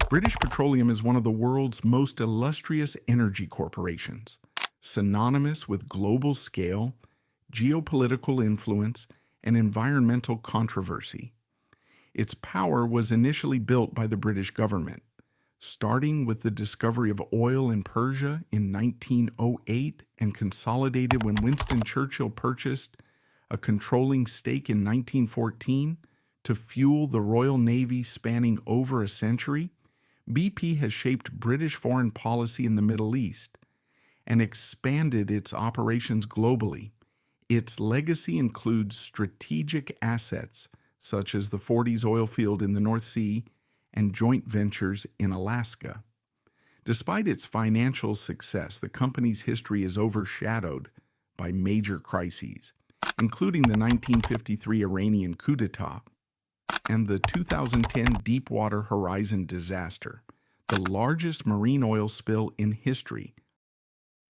British Petroleum is one of the world's most illustrious energy corporations, synonymous with global scale, geopolitical influence, and environmental controversy. Its power was initially built by the British government, starting with the discovery of oil in Persia in 1908 and consolidated when Winston Churchill purchased a controlling stake in 1914 to fuel the Royal Navy spanning over a century. BP has shaped British foreign policy in the Middle East and expanded its operations globally. Its legacy includes strategic assets such as the Forties oil field in the North Sea and joint ventures in Alaska. Despite its financial success, the company's history is overshadowed by major crises, including the 1953 Iranian coup d'etat and the 2010 Deepwater Horizon disaster, the largest marine oil spill in history.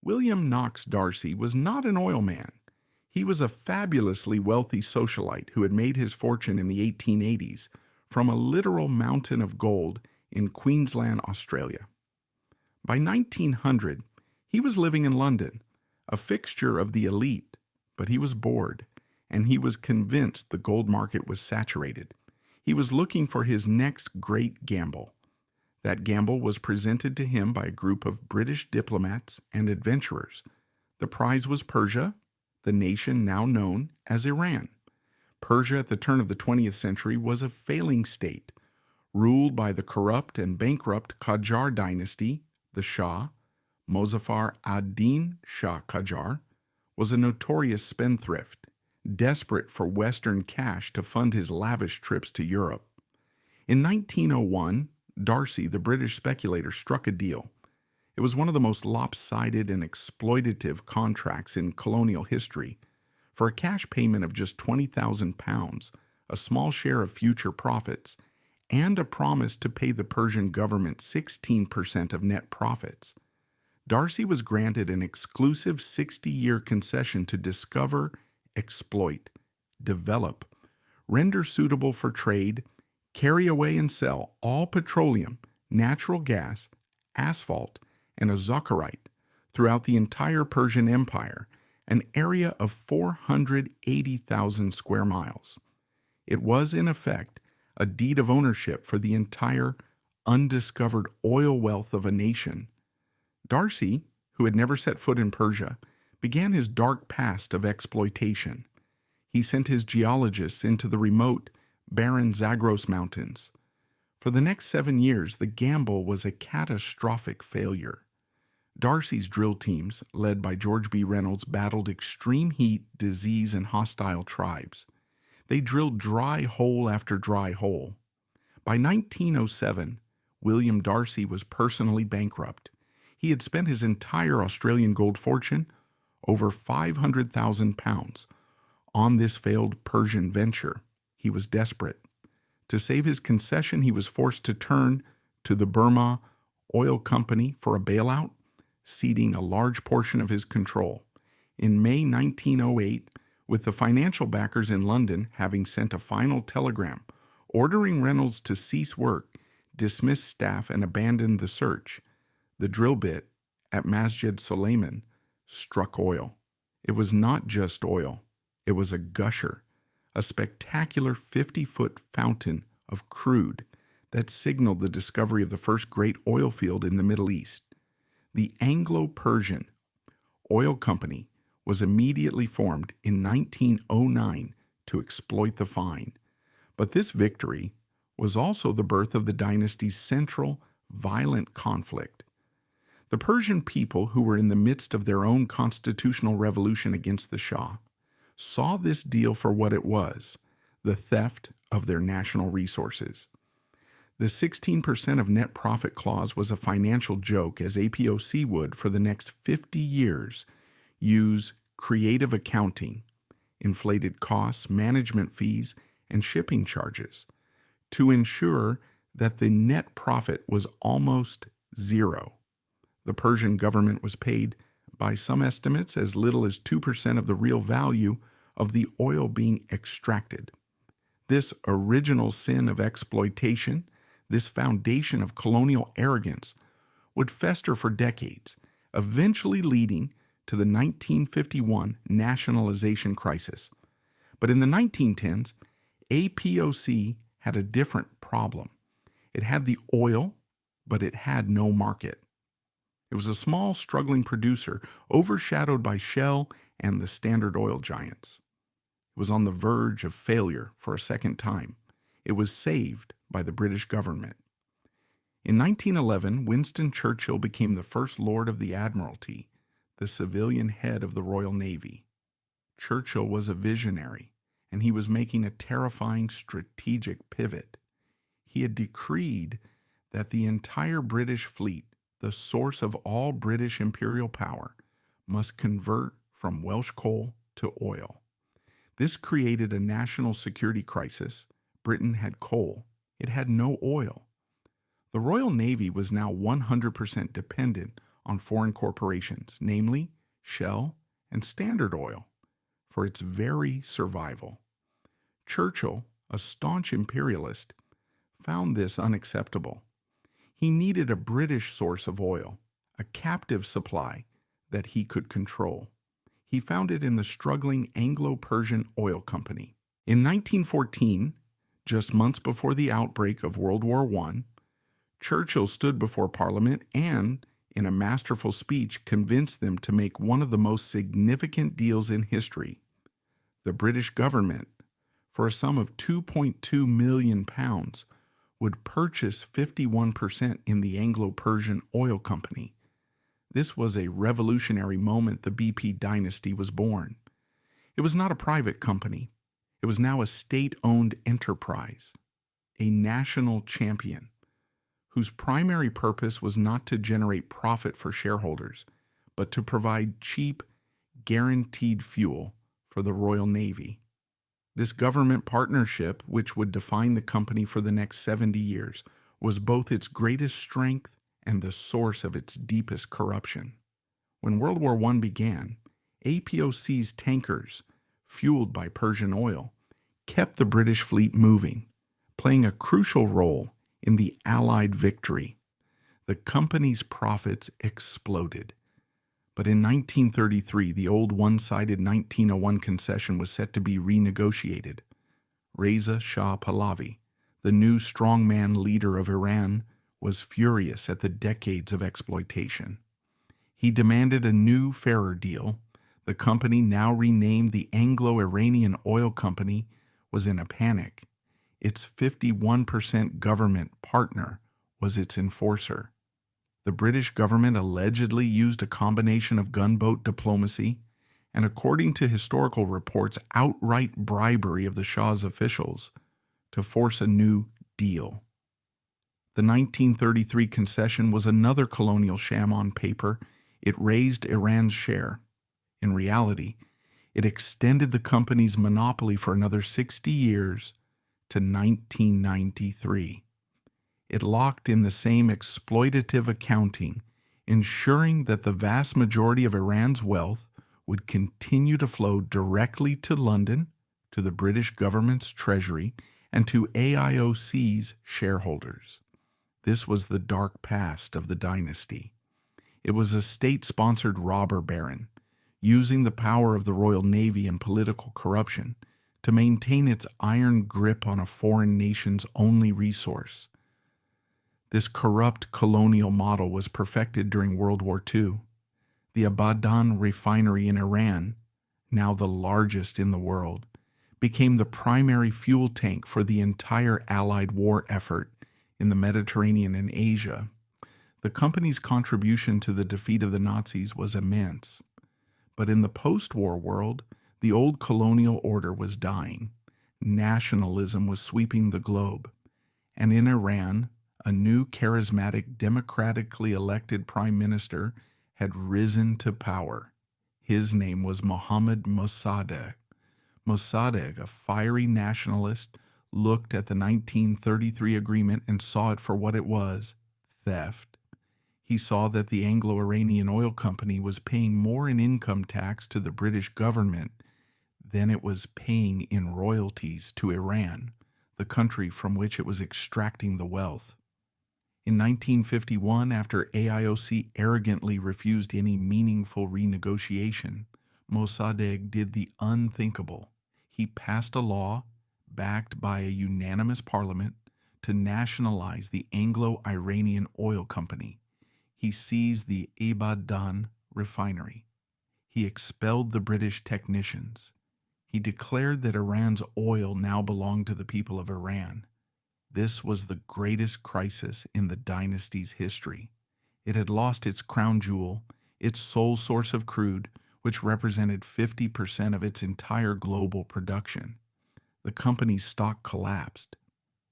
William Knox Darcy was not an oil man. He was a fabulously wealthy socialite who had made his fortune in the 1880s from a literal mountain of gold in Queensland, Australia. By 1900, he was living in London, a fixture of the elite, but he was bored, and he was convinced the gold market was saturated. He was looking for his next great gamble. That gamble was presented to him by a group of British diplomats and adventurers. The prize was Persia, the nation now known as Iran. Persia at the turn of the 20th century was a failing state, ruled by the corrupt and bankrupt Qajar dynasty. The Shah, Mozaffar ad-Din Shah Qajar, was a notorious spendthrift, desperate for Western cash to fund his lavish trips to Europe. In 1901, Darcy, the British speculator, struck a deal. It was one of the most lopsided and exploitative contracts in colonial history. For a cash payment of just £20,000, a small share of future profits, and a promise to pay the Persian government 16% of net profits, Darcy was granted an exclusive 60-year concession to discover, exploit, develop, render suitable for trade, carry away and sell all petroleum, natural gas, asphalt, and azocarite throughout the entire Persian Empire, an area of 480,000 square miles. It was, in effect, a deed of ownership for the entire undiscovered oil wealth of a nation. Darcy, who had never set foot in Persia, began his dark past of exploitation. He sent his geologists into the remote, barren Zagros Mountains. For the next 7 years, the gamble was a catastrophic failure. Darcy's drill teams, led by George B. Reynolds, battled extreme heat, disease, and hostile tribes. They drilled dry hole after dry hole. By 1907, William Darcy was personally bankrupt. He had spent his entire Australian gold fortune, over £500,000, on this failed Persian venture. He was desperate. To save his concession, he was forced to turn to the Burma Oil Company for a bailout, ceding a large portion of his control. In May 1908, with the financial backers in London having sent a final telegram ordering Reynolds to cease work, dismiss staff, and abandon the search, the drill bit at Masjid Suleiman struck oil. It was not just oil. It was a gusher, a spectacular 50-foot fountain of crude that signaled the discovery of the first great oil field in the Middle East. The Anglo-Persian Oil Company was immediately formed in 1909 to exploit the find. But this victory was also the birth of the dynasty's central, violent conflict. The Persian people, who were in the midst of their own constitutional revolution against the Shah, saw this deal for what it was, the theft of their national resources. The 16% of net profit clause was a financial joke, as APOC would, for the next 50 years, use creative accounting, inflated costs, management fees, and shipping charges to ensure that the net profit was almost zero. The Persian government was paid, by some estimates, as little as 2% of the real value of the oil being extracted. This original sin of exploitation, This foundation of colonial arrogance would fester for decades, eventually leading to the 1951 nationalization crisis. But in the 1910s, APOC had a different problem. It had the oil, but it had no market. It was a small, struggling producer, overshadowed by Shell and the Standard Oil giants. It was on the verge of failure for a second time. It was saved by the British government. In 1911, Winston Churchill became the First Lord of the Admiralty, the civilian head of the Royal Navy. Churchill was a visionary, and he was making a terrifying strategic pivot. He had decreed that the entire British fleet, the source of all British imperial power, must convert from Welsh coal to oil. This created a national security crisis. Britain had coal. It had no oil. The Royal Navy was now 100% dependent on foreign corporations, namely Shell and Standard Oil, for its very survival. Churchill, a staunch imperialist, found this unacceptable. He needed a British source of oil, a captive supply that he could control. He found it in the struggling Anglo-Persian Oil Company. In 1914, just months before the outbreak of World War I, Churchill stood before Parliament and, in a masterful speech, convinced them to make one of the most significant deals in history. The British government, for a sum of £2.2 million, would purchase 51% in the Anglo-Persian Oil Company. This was a revolutionary moment. The BP dynasty was born. It was not a private company. It was now a state-owned enterprise, a national champion, whose primary purpose was not to generate profit for shareholders, but to provide cheap, guaranteed fuel for the Royal Navy. This government partnership, which would define the company for the next 70 years, was both its greatest strength and the source of its deepest corruption. When World War I began, APOC's tankers, fueled by Persian oil, kept the British fleet moving, playing a crucial role in the Allied victory. The company's profits exploded. But in 1933, the old one-sided 1901 concession was set to be renegotiated. Reza Shah Pahlavi, the new strongman leader of Iran, was furious at the decades of exploitation. He demanded a new, fairer deal. The company, now renamed the Anglo-Iranian Oil Company, was in a panic. Its 51% government partner was its enforcer. The British government allegedly used a combination of gunboat diplomacy and, according to historical reports, outright bribery of the Shah's officials to force a new deal. The 1933 concession was another colonial sham on paper. It raised Iran's share. In reality, it extended the company's monopoly for another 60 years to 1993. It locked in the same exploitative accounting, ensuring that the vast majority of Iran's wealth would continue to flow directly to London, to the British government's treasury, and to AIOC's shareholders. This was the dark past of the dynasty. It was a state-sponsored robber baron, using the power of the Royal Navy and political corruption to maintain its iron grip on a foreign nation's only resource. This corrupt colonial model was perfected during World War II. The Abadan refinery in Iran, now the largest in the world, became the primary fuel tank for the entire Allied war effort in the Mediterranean and Asia. The company's contribution to the defeat of the Nazis was immense. But in the post-war world, the old colonial order was dying. Nationalism was sweeping the globe. And in Iran, a new charismatic, democratically elected prime minister had risen to power. His name was Mohammad Mossadegh. Mossadegh, a fiery nationalist, looked at the 1933 agreement and saw it for what it was: theft. He saw that the Anglo-Iranian Oil Company was paying more in income tax to the British government than it was paying in royalties to Iran, the country from which it was extracting the wealth. In 1951, after AIOC arrogantly refused any meaningful renegotiation, Mossadegh did the unthinkable. He passed a law, backed by a unanimous parliament, to nationalize the Anglo-Iranian Oil Company. He seized the Ibadan refinery. He expelled the British technicians. He declared that Iran's oil now belonged to the people of Iran. This was the greatest crisis in the dynasty's history. It had lost its crown jewel, its sole source of crude, which represented 50% of its entire global production. The company's stock collapsed.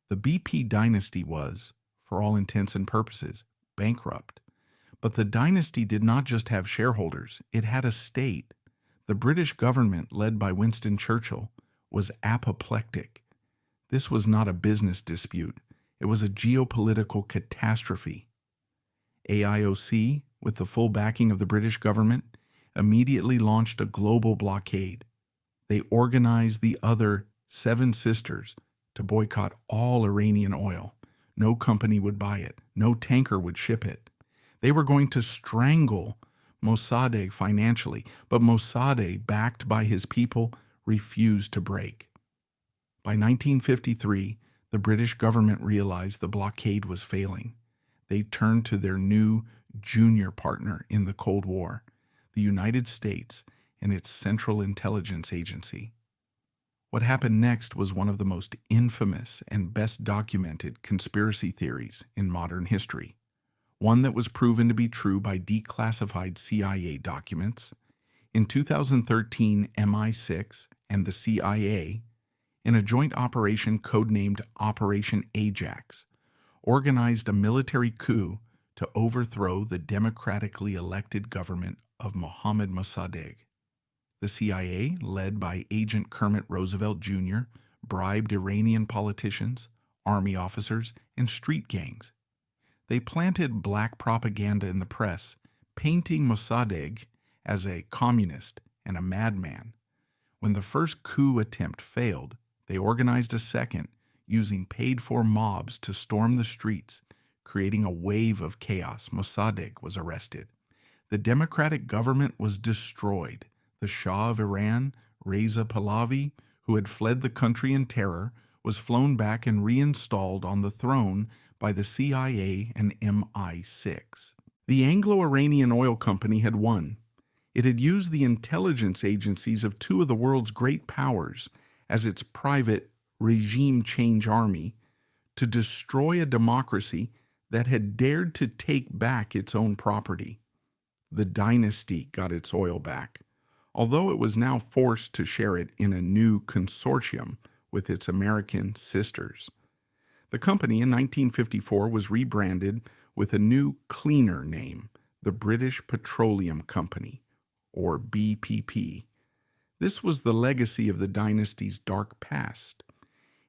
The BP dynasty was, for all intents and purposes, bankrupt. But the dynasty did not just have shareholders, it had a state. The British government, led by Winston Churchill, was apoplectic. This was not a business dispute, it was a geopolitical catastrophe. AIOC, with the full backing of the British government, immediately launched a global blockade. They organized the other 7 sisters to boycott all Iranian oil. No company would buy it. No tanker would ship it. They were going to strangle Mossadegh financially, but Mossadegh, backed by his people, refused to break. By 1953, the British government realized the blockade was failing. They turned to their new junior partner in the Cold War, the United States and its Central Intelligence Agency. What happened next was one of the most infamous and best documented conspiracy theories in modern history, one that was proven to be true by declassified CIA documents. In 2013, MI6 and the CIA, in a joint operation codenamed Operation Ajax, organized a military coup to overthrow the democratically elected government of Mohammad Mossadegh. The CIA, led by Agent Kermit Roosevelt Jr., bribed Iranian politicians, army officers, and street gangs. They planted black propaganda in the press, painting Mossadegh as a communist and a madman. When the first coup attempt failed, they organized a second, using paid-for mobs to storm the streets, creating a wave of chaos. Mossadegh was arrested. The democratic government was destroyed. The Shah of Iran, Reza Pahlavi, who had fled the country in terror, was flown back and reinstalled on the throne by the CIA and MI6. The Anglo-Iranian Oil Company had won. It had used the intelligence agencies of 2 of the world's great powers as its private regime change army to destroy a democracy that had dared to take back its own property. The dynasty got its oil back, although it was now forced to share it in a new consortium with its American sisters. The company in 1954 was rebranded with a new, cleaner name, the British Petroleum Company, or BPP. This was the legacy of the dynasty's dark past.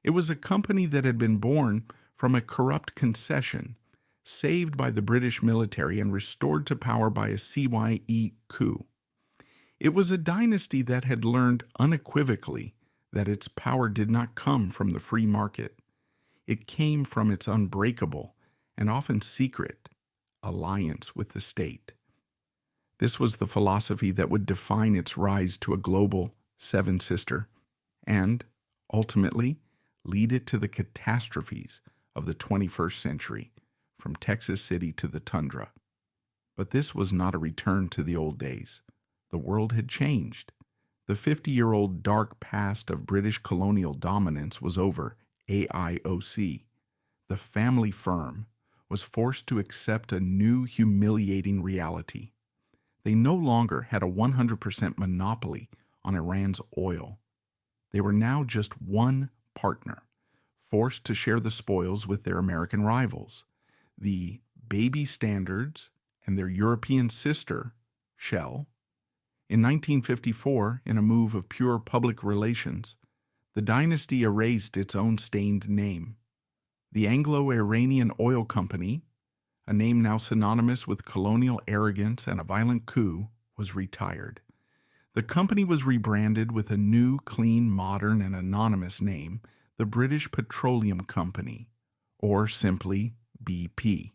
It was a company that had been born from a corrupt concession, saved by the British military and restored to power by a CYE coup. It was a dynasty that had learned unequivocally that its power did not come from the free market. It came from its unbreakable and often secret alliance with the state. This was the philosophy that would define its rise to a global seven-sister and, ultimately, lead it to the catastrophes of the 21st century, from Texas City to the tundra. But this was not a return to the old days. The world had changed. The 50-year-old dark past of British colonial dominance was over. AIOC, the family firm, was forced to accept a new humiliating reality. They no longer had a 100% monopoly on Iran's oil. They were now just one partner, forced to share the spoils with their American rivals, the Baby Standards and their European sister, Shell. In 1954, in a move of pure public relations, the dynasty erased its own stained name. The Anglo-Iranian Oil Company, a name now synonymous with colonial arrogance and a violent coup, was retired. The company was rebranded with a new, clean, modern, and anonymous name, the British Petroleum Company, or simply BP.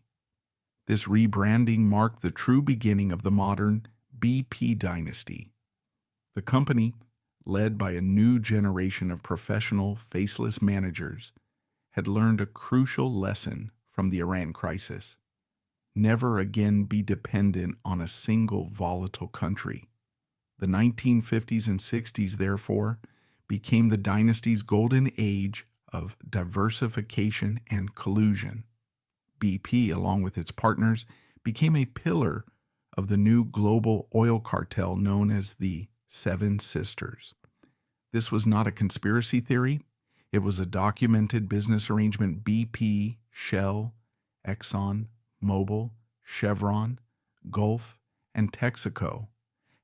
This rebranding marked the true beginning of the modern BP dynasty. The company, led by a new generation of professional, faceless managers, had learned a crucial lesson from the Iran crisis. Never again be dependent on a single volatile country. The 1950s and 60s, therefore, became the dynasty's golden age of diversification and collusion. BP, along with its partners, became a pillar of the new global oil cartel known as the Seven Sisters. This was not a conspiracy theory. It was a documented business arrangement BP, Shell, Exxon, Mobil, Chevron, Gulf, and Texaco,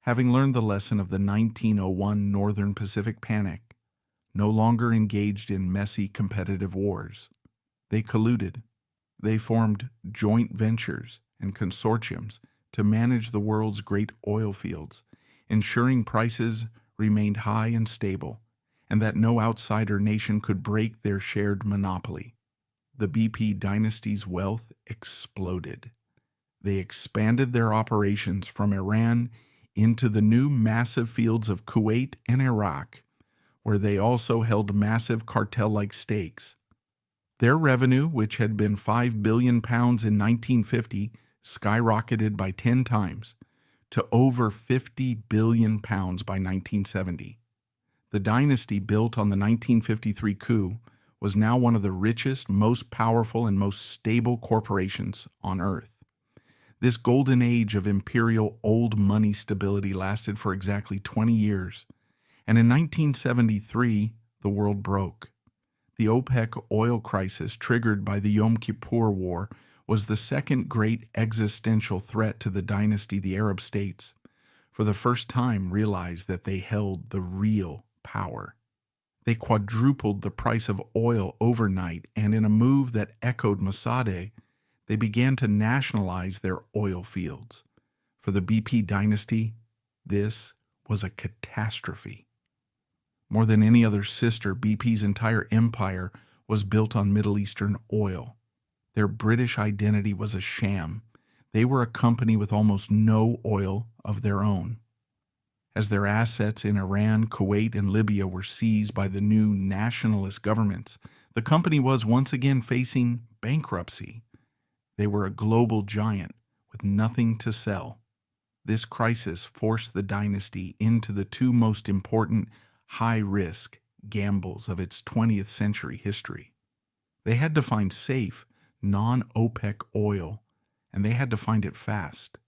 having learned the lesson of the 1901 Northern Pacific Panic, no longer engaged in messy competitive wars. They colluded. They formed joint ventures and consortiums to manage the world's great oil fields, ensuring prices remained high and stable, and that no outsider nation could break their shared monopoly. The BP dynasty's wealth exploded. They expanded their operations from Iran into the new massive fields of Kuwait and Iraq, where they also held massive cartel-like stakes. Their revenue, which had been £5 billion in 1950, skyrocketed by 10 times to over £50 billion by 1970. The dynasty, built on the 1953 coup, was now one of the richest, most powerful, and most stable corporations on Earth. This golden age of imperial old money stability lasted for exactly 20 years, and in 1973, the world broke. The OPEC oil crisis, triggered by the Yom Kippur War, was the second great existential threat to the dynasty. The Arab states, for the first time, realized that they held the real power. They quadrupled the price of oil overnight, and in a move that echoed Mossadegh, they began to nationalize their oil fields. For the BP dynasty, this was a catastrophe. More than any other sister, BP's entire empire was built on Middle Eastern oil. Their British identity was a sham. They were a company with almost no oil of their own. As their assets in Iran, Kuwait, and Libya were seized by the new nationalist governments, the company was once again facing bankruptcy. They were a global giant with nothing to sell. This crisis forced the dynasty into the two most important high-risk gambles of its 20th century history. They had to find safe, non-OPEC oil, and they had to find it fast.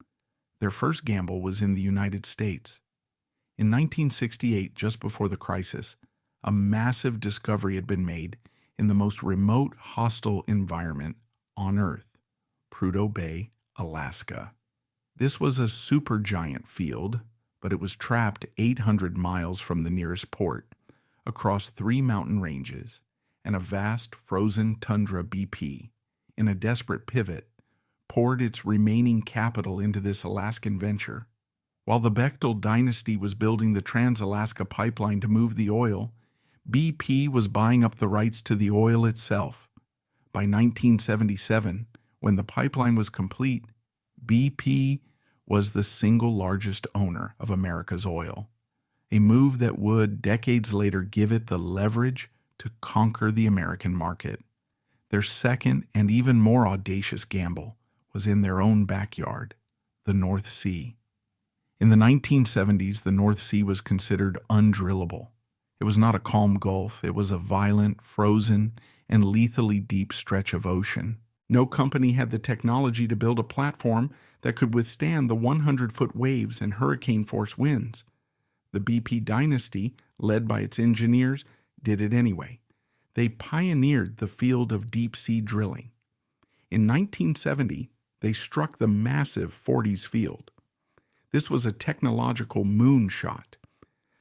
Their first gamble was in the United States. In 1968, just before the crisis, a massive discovery had been made in the most remote, hostile environment on Earth, Prudhoe Bay, Alaska. This was a supergiant field, but it was trapped 800 miles from the nearest port, across 3 mountain ranges, and a vast frozen tundra. BP, in a desperate pivot, poured its remaining capital into this Alaskan venture. While the Bechtel dynasty was building the Trans-Alaska Pipeline to move the oil, BP was buying up the rights to the oil itself. By 1977, when the pipeline was complete, BP was the single largest owner of America's oil, a move that would, decades later, give it the leverage to conquer the American market. Their second and even more audacious gamble was in their own backyard, the North Sea. In the 1970s, the North Sea was considered undrillable. It was not a calm gulf. It was a violent, frozen, and lethally deep stretch of ocean. No company had the technology to build a platform that could withstand the 100-foot waves and hurricane-force winds. The BP dynasty, led by its engineers, did it anyway. They pioneered the field of deep-sea drilling. In 1970, they struck the massive Forties field. This was a technological moonshot.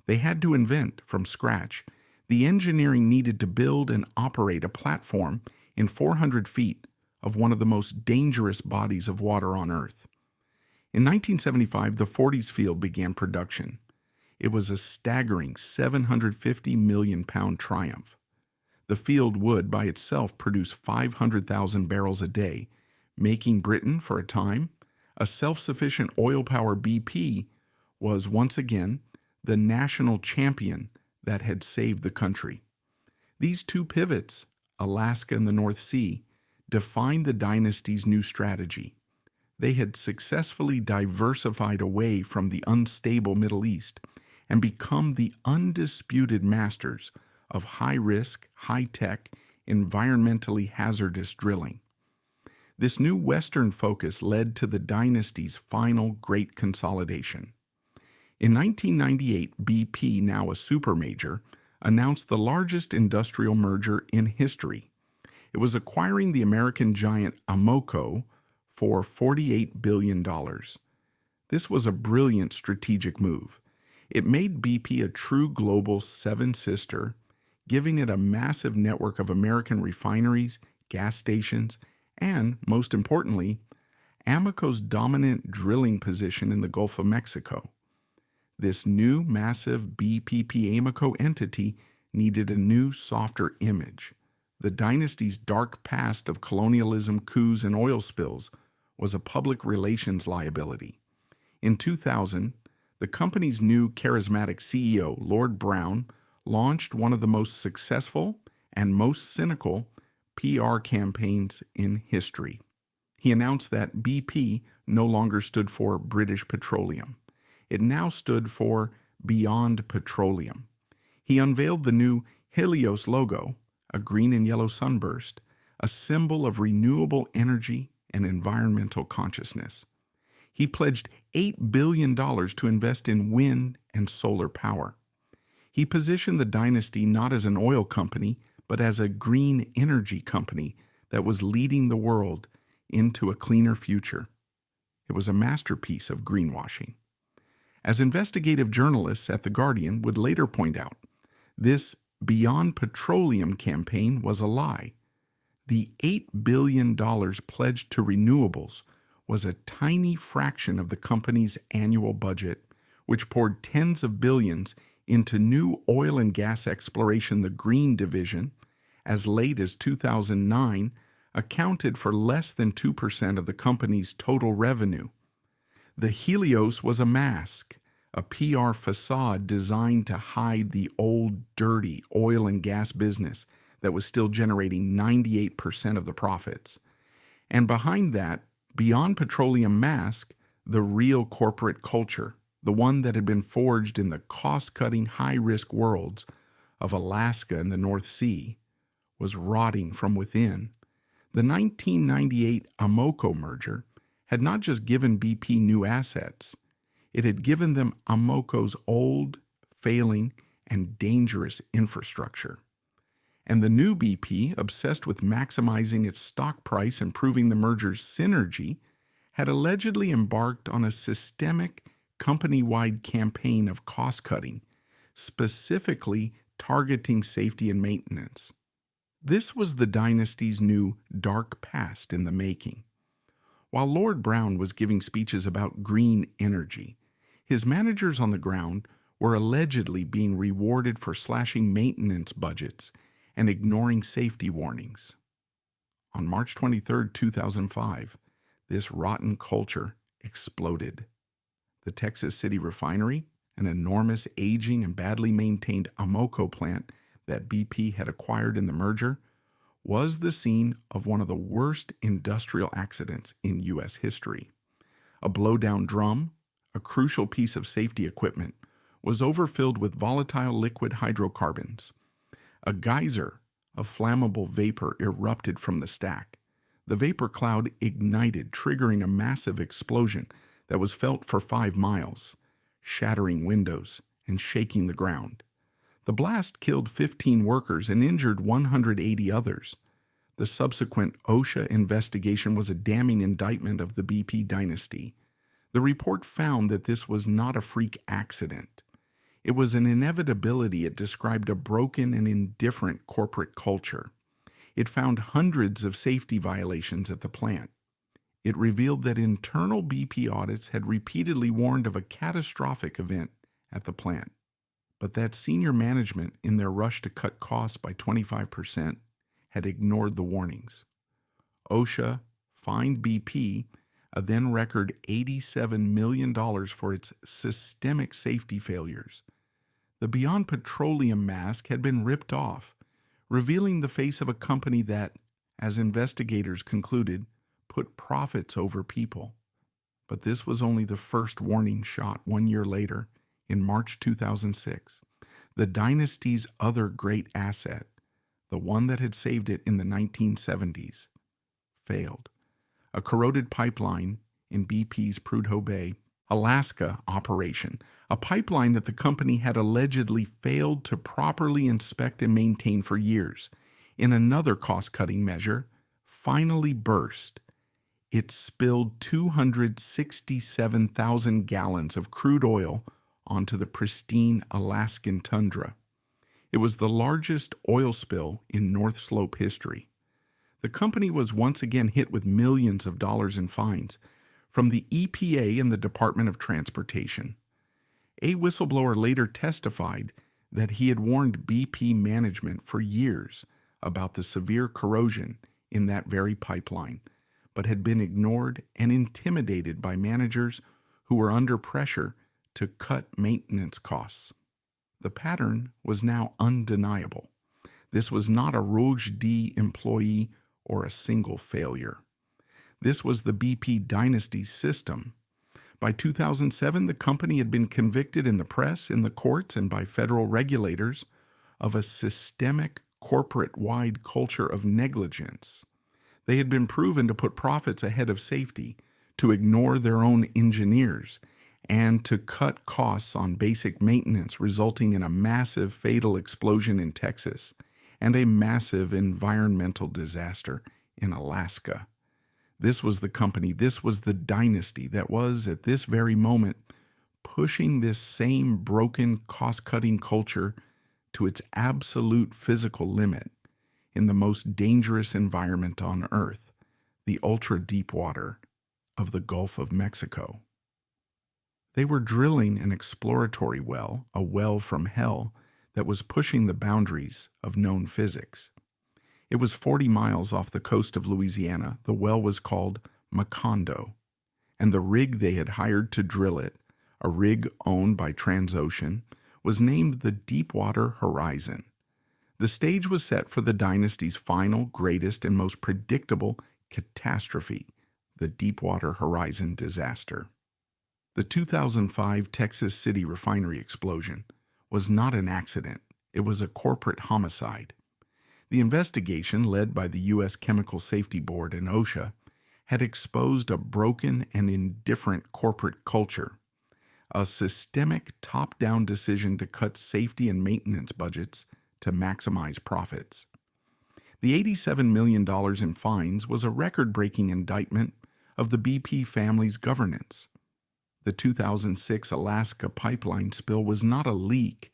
They had to invent, from scratch, the engineering needed to build and operate a platform in 400 feet of one of the most dangerous bodies of water on Earth. In 1975, the Forties field began production. It was a staggering 750 million pound triumph. The field would, by itself, produce 500,000 barrels a day, making Britain, for a time, a self-sufficient oil power. BP was once again the national champion that had saved the country. These two pivots, Alaska and the North Sea, defined the dynasty's new strategy. They had successfully diversified away from the unstable Middle East and become the undisputed masters of high-risk, high-tech, environmentally hazardous drilling. This new Western focus led to the dynasty's final great consolidation. In 1998, BP, now a supermajor, announced the largest industrial merger in history. It was acquiring the American giant Amoco for $48 billion. This was a brilliant strategic move. It made BP a true global seven-sister, giving it a massive network of American refineries, gas stations, and, most importantly, Amoco's dominant drilling position in the Gulf of Mexico. This new massive BPP Amoco entity needed a new, softer image. The dynasty's dark past of colonialism, coups, and oil spills was a public relations liability. In 2000, the company's new charismatic CEO, Lord Browne, launched one of the most successful and most cynical PR campaigns in history. He announced that BP no longer stood for British Petroleum. It now stood for Beyond Petroleum. He unveiled the new Helios logo, a green and yellow sunburst, a symbol of renewable energy and environmental consciousness. He pledged $8 billion to invest in wind and solar power. He positioned the dynasty not as an oil company, but as a green energy company that was leading the world into a cleaner future. It was a masterpiece of greenwashing. As investigative journalists at The Guardian would later point out, this Beyond Petroleum campaign was a lie. The $8 billion pledged to renewables was a tiny fraction of the company's annual budget, which poured tens of billions into new oil and gas exploration. The Green Division, as late as 2009, accounted for less than 2% of the company's total revenue. The Helios was a mask, a PR facade designed to hide the old, dirty oil and gas business that was still generating 98% of the profits. And behind that, Beyond Petroleum mask, the real corporate culture, the one that had been forged in the cost-cutting, high-risk worlds of Alaska and the North Sea, was rotting from within. The 1998 Amoco merger had not just given BP new assets, it had given them Amoco's old, failing, and dangerous infrastructure. And the new BP, obsessed with maximizing its stock price and proving the merger's synergy, had allegedly embarked on a systemic, company-wide campaign of cost-cutting, specifically targeting safety and maintenance. This was the dynasty's new dark past in the making. While Lord Browne was giving speeches about green energy, his managers on the ground were allegedly being rewarded for slashing maintenance budgets and ignoring safety warnings. On March 23, 2005, this rotten culture exploded. The Texas City refinery, an enormous, aging, and badly maintained Amoco plant that BP had acquired in the merger, was the scene of one of the worst industrial accidents in U.S. history. A blow-down drum, a crucial piece of safety equipment, was overfilled with volatile liquid hydrocarbons. A geyser of flammable vapor erupted from the stack. The vapor cloud ignited, triggering a massive explosion that was felt for 5 miles, shattering windows and shaking the ground. The blast killed 15 workers and injured 180 others. The subsequent OSHA investigation was a damning indictment of the BP dynasty. The report found that this was not a freak accident. It was an inevitability. It described a broken and indifferent corporate culture. It found hundreds of safety violations at the plant. It revealed that internal BP audits had repeatedly warned of a catastrophic event at the plant. But that senior management, in their rush to cut costs by 25%, had ignored the warnings. OSHA fined BP a then record $87 million for its systemic safety failures. The Beyond Petroleum mask had been ripped off, revealing the face of a company that, as investigators concluded, put profits over people. But this was only the first warning shot 1 year later, in March 2006. The dynasty's other great asset, the one that had saved it in the 1970s, failed. A corroded pipeline in BP's Prudhoe Bay, Alaska operation, a pipeline that the company had allegedly failed to properly inspect and maintain for years, in another cost-cutting measure, finally burst. It spilled 267,000 gallons of crude oil onto the pristine Alaskan tundra. It was the largest oil spill in North Slope history. The company was once again hit with millions of dollars in fines from the EPA and the Department of Transportation. A whistleblower later testified that he had warned BP management for years about the severe corrosion in that very pipeline, but had been ignored and intimidated by managers who were under pressure to cut maintenance costs. The pattern was now undeniable. This was not a Rouge D employee or a single failure. This was the BP dynasty system. By 2007, the company had been convicted in the press, in the courts, and by federal regulators of a systemic corporate-wide culture of negligence. They had been proven to put profits ahead of safety, to ignore their own engineers, and to cut costs on basic maintenance, resulting in a massive fatal explosion in Texas and a massive environmental disaster in Alaska. This was the company, this was the dynasty that was, at this very moment, pushing this same broken, cost-cutting culture to its absolute physical limit in the most dangerous environment on Earth, the ultra-deep water of the Gulf of Mexico. They were drilling an exploratory well, a well from hell, that was pushing the boundaries of known physics. It was 40 miles off the coast of Louisiana. The well was called Macondo, and the rig they had hired to drill it, a rig owned by Transocean, was named the Deepwater Horizon. The stage was set for the dynasty's final, greatest, and most predictable catastrophe, the Deepwater Horizon disaster. The 2005 Texas City refinery explosion was not an accident. It was a corporate homicide. The investigation, led by the U.S. Chemical Safety Board and OSHA, had exposed a broken and indifferent corporate culture, a systemic top-down decision to cut safety and maintenance budgets to maximize profits. The $87 million in fines was a record-breaking indictment of the BP family's governance. The 2006 Alaska pipeline spill was not a leak.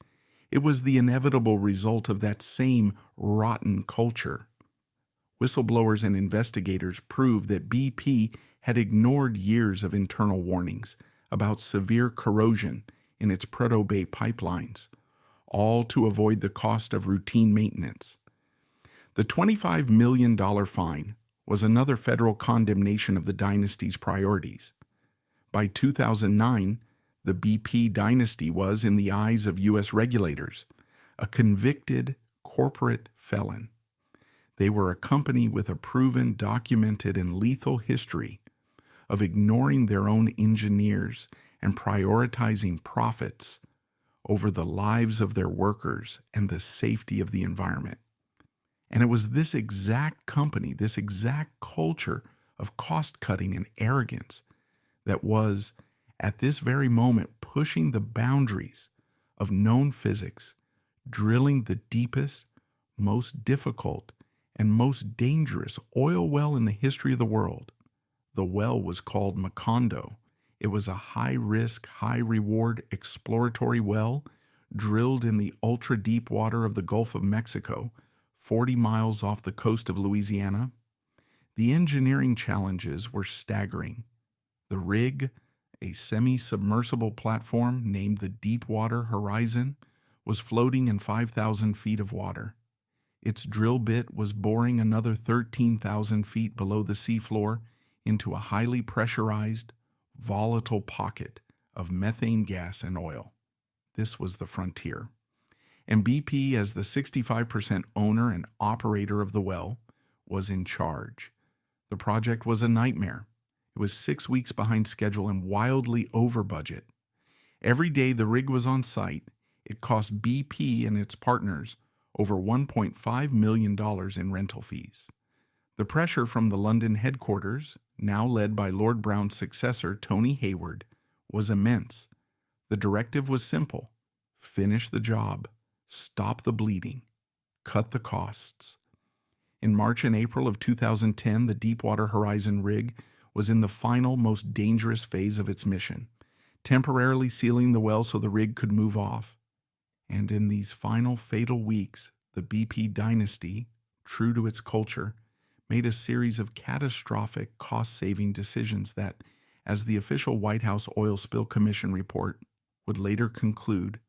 It was the inevitable result of that same rotten culture. Whistleblowers and investigators proved that BP had ignored years of internal warnings about severe corrosion in its Prudhoe Bay pipelines, all to avoid the cost of routine maintenance. The $25 million fine was another federal condemnation of the dynasty's priorities. By 2009, the BP dynasty was, in the eyes of U.S. regulators, a convicted corporate felon. They were a company with a proven, documented, and lethal history of ignoring their own engineers and prioritizing profits over the lives of their workers and the safety of the environment. And it was this exact company, this exact culture of cost-cutting and arrogance that was, at this very moment, pushing the boundaries of known physics, drilling the deepest, most difficult, and most dangerous oil well in the history of the world. The well was called Macondo. It was a high-risk, high-reward exploratory well drilled in the ultra-deep water of the Gulf of Mexico, 40 miles off the coast of Louisiana. The engineering challenges were staggering. The rig, a semi-submersible platform named the Deepwater Horizon, was floating in 5,000 feet of water. Its drill bit was boring another 13,000 feet below the seafloor into a highly pressurized, volatile pocket of methane gas and oil. This was the frontier. And BP, as the 65% owner and operator of the well, was in charge. The project was a nightmare. It was 6 weeks behind schedule and wildly over budget. Every day the rig was on site, it cost BP and its partners over $1.5 million in rental fees. The pressure from the London headquarters, now led by Lord Brown's successor, Tony Hayward, was immense. The directive was simple: finish the job, stop the bleeding, cut the costs. In March and April of 2010, the Deepwater Horizon rig was in the final, most dangerous phase of its mission, temporarily sealing the well so the rig could move off. And in these final fatal weeks, the BP dynasty, true to its culture, made a series of catastrophic cost-saving decisions that, as the official White House Oil Spill Commission report would later conclude,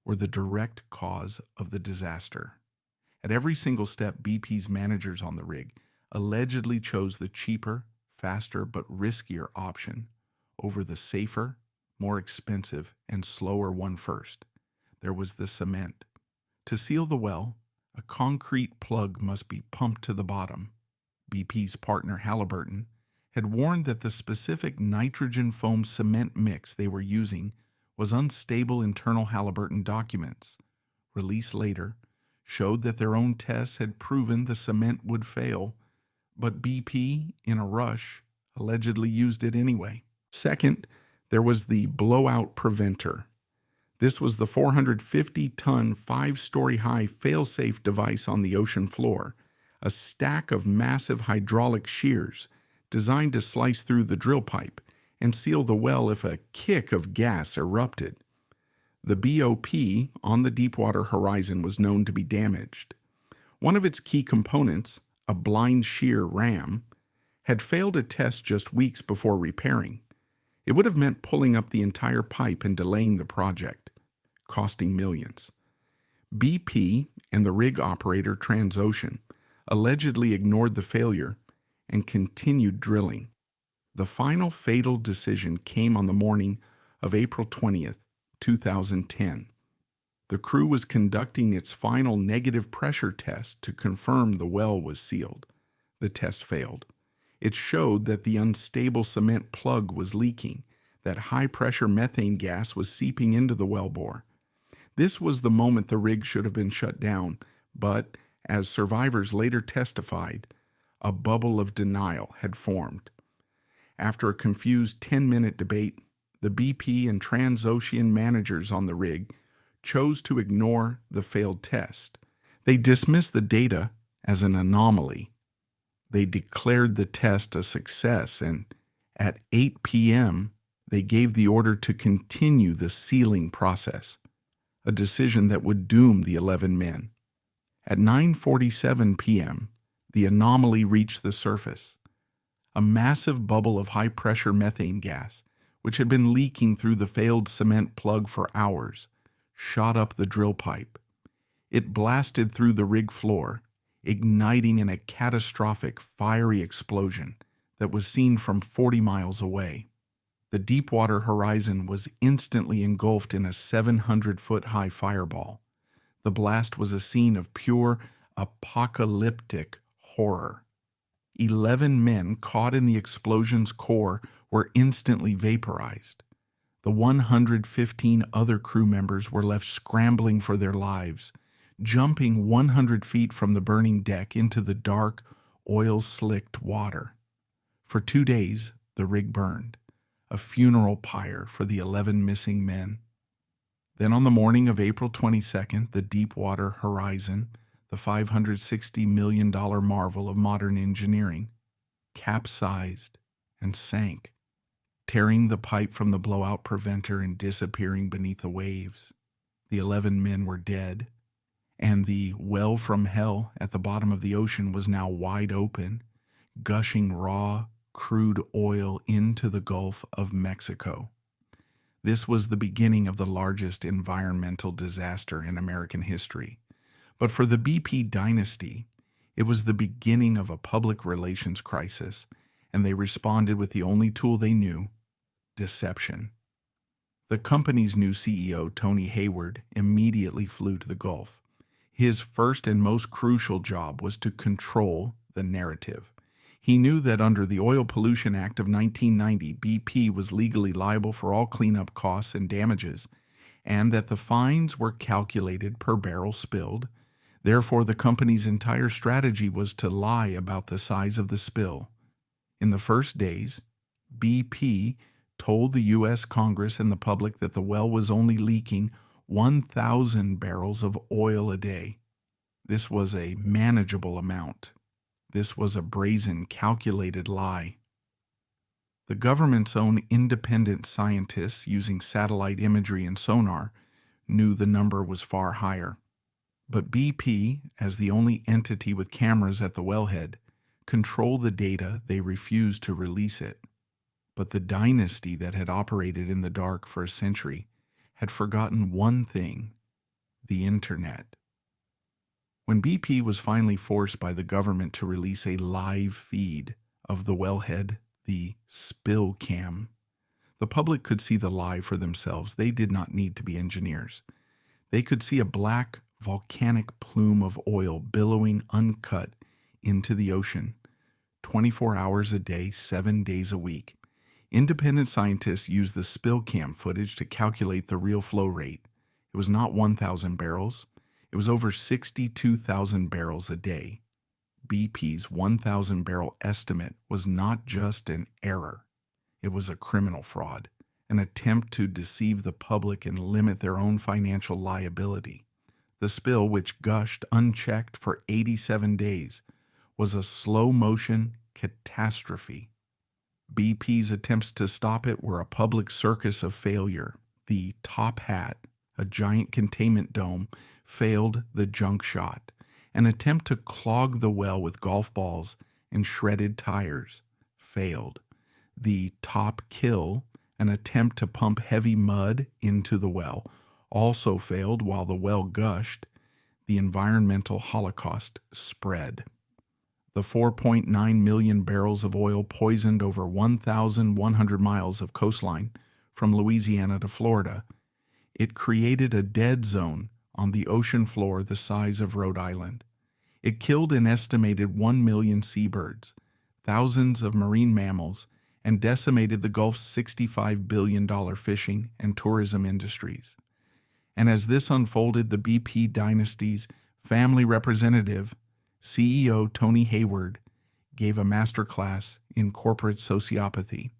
were the direct cause of the disaster. At every single step, BP's managers on the rig allegedly chose the cheaper, faster, but riskier option over the safer, more expensive, and slower one first. There was the cement. To seal the well, a concrete plug must be pumped to the bottom. BP's partner, Halliburton, had warned that the specific nitrogen foam cement mix they were using was unstable. Internal Halliburton documents, released later, showed that their own tests had proven the cement would fail, but BP, in a rush, allegedly used it anyway. Second, there was the blowout preventer. This was the 450-ton, 5-story high fail-safe device on the ocean floor, a stack of massive hydraulic shears designed to slice through the drill pipe and seal the well if a kick of gas erupted. The BOP on the Deepwater Horizon was known to be damaged. One of its key components, a blind shear ram, had failed a test just weeks before repairing. It would have meant pulling up the entire pipe and delaying the project, costing millions. BP and the rig operator Transocean allegedly ignored the failure and continued drilling. The final fatal decision came on the morning of April 20th, 2010. The crew was conducting its final negative pressure test to confirm the well was sealed. The test failed. It showed that the unstable cement plug was leaking, that high-pressure methane gas was seeping into the wellbore. This was the moment the rig should have been shut down, but, as survivors later testified, a bubble of denial had formed. After a confused 10-minute debate, the BP and Transocean managers on the rig chose to ignore the failed test. They dismissed the data as an anomaly. They declared the test a success, and at 8 p.m., they gave the order to continue the sealing process, a decision that would doom the 11 men. At 9:47 p.m., the anomaly reached the surface. A massive bubble of high-pressure methane gas, which had been leaking through the failed cement plug for hours, shot up the drill pipe. It blasted through the rig floor, igniting in a catastrophic, fiery explosion that was seen from 40 miles away. The Deepwater Horizon was instantly engulfed in a 700-foot-high fireball. The blast was a scene of pure, apocalyptic horror. 11 men caught in the explosion's core were instantly vaporized. The 115 other crew members were left scrambling for their lives, jumping 100 feet from the burning deck into the dark, oil-slicked water. For 2 days, the rig burned, a funeral pyre for the 11 missing men. Then on the morning of April 22nd, the Deepwater Horizon, the $560 million marvel of modern engineering, capsized and sank, tearing the pipe from the blowout preventer and disappearing beneath the waves. The 11 men were dead, and the well from hell at the bottom of the ocean was now wide open, gushing raw, crude oil into the Gulf of Mexico. This was the beginning of the largest environmental disaster in American history. But for the BP dynasty, it was the beginning of a public relations crisis, and they responded with the only tool they knew: deception. The company's new CEO, Tony Hayward, immediately flew to the Gulf. His first and most crucial job was to control the narrative. He knew that under the Oil Pollution Act of 1990, BP was legally liable for all cleanup costs and damages, and that the fines were calculated per barrel spilled. Therefore, the company's entire strategy was to lie about the size of the spill. In the first days, BP told the U.S. Congress and the public that the well was only leaking 1,000 barrels of oil a day. This was a manageable amount. This was a brazen, calculated lie. The government's own independent scientists, using satellite imagery and sonar, knew the number was far higher. But BP, as the only entity with cameras at the wellhead, controlled the data. They refused to release it. But the dynasty that had operated in the dark for a century had forgotten one thing: the internet. When BP was finally forced by the government to release a live feed of the wellhead, the spill cam, the public could see the lie for themselves. They did not need to be engineers. They could see a black, volcanic plume of oil billowing uncut into the ocean, 24 hours a day, 7 days a week. Independent scientists used the spill cam footage to calculate the real flow rate. It was not 1,000 barrels. It was over 62,000 barrels a day. BP's 1,000 barrel estimate was not just an error. It was a criminal fraud, an attempt to deceive the public and limit their own financial liability. The spill, which gushed unchecked for 87 days, was a slow-motion catastrophe. BP's attempts to stop it were a public circus of failure. The top hat, a giant containment dome, failed the junk shot. An attempt to clog the well with golf balls and shredded tires failed. The top kill, an attempt to pump heavy mud into the well, also failed. While the well gushed, the environmental holocaust spread. The 4.9 million barrels of oil poisoned over 1,100 miles of coastline from Louisiana to Florida. It created a dead zone on the ocean floor the size of Rhode Island. It killed an estimated 1 million seabirds, thousands of marine mammals, and decimated the Gulf's $65 billion fishing and tourism industries. And as this unfolded, the BP dynasty's family representative, CEO Tony Hayward, gave a masterclass in corporate sociopathy.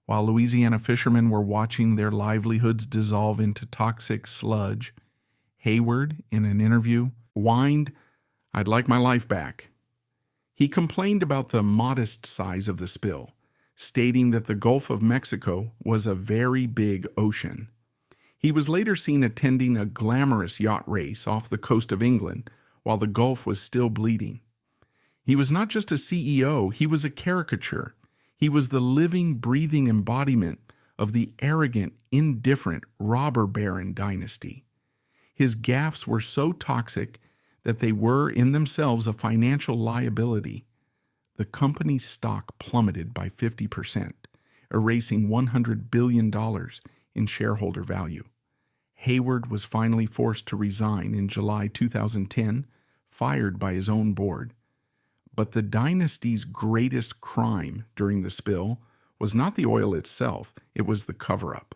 While Louisiana fishermen were watching their livelihoods dissolve into toxic sludge, Hayward, in an interview, whined, "I'd like my life back." He complained about the modest size of the spill, stating that the Gulf of Mexico was a very big ocean. He was later seen attending a glamorous yacht race off the coast of England while the Gulf was still bleeding. He was not just a CEO, he was a caricature. He was the living, breathing embodiment of the arrogant, indifferent robber baron dynasty. His gaffes were so toxic that they were in themselves a financial liability. The company's stock plummeted by 50%, erasing $100 billion in shareholder value. Hayward was finally forced to resign in July 2010, fired by his own board. But the dynasty's greatest crime during the spill was not the oil itself, it was the cover-up.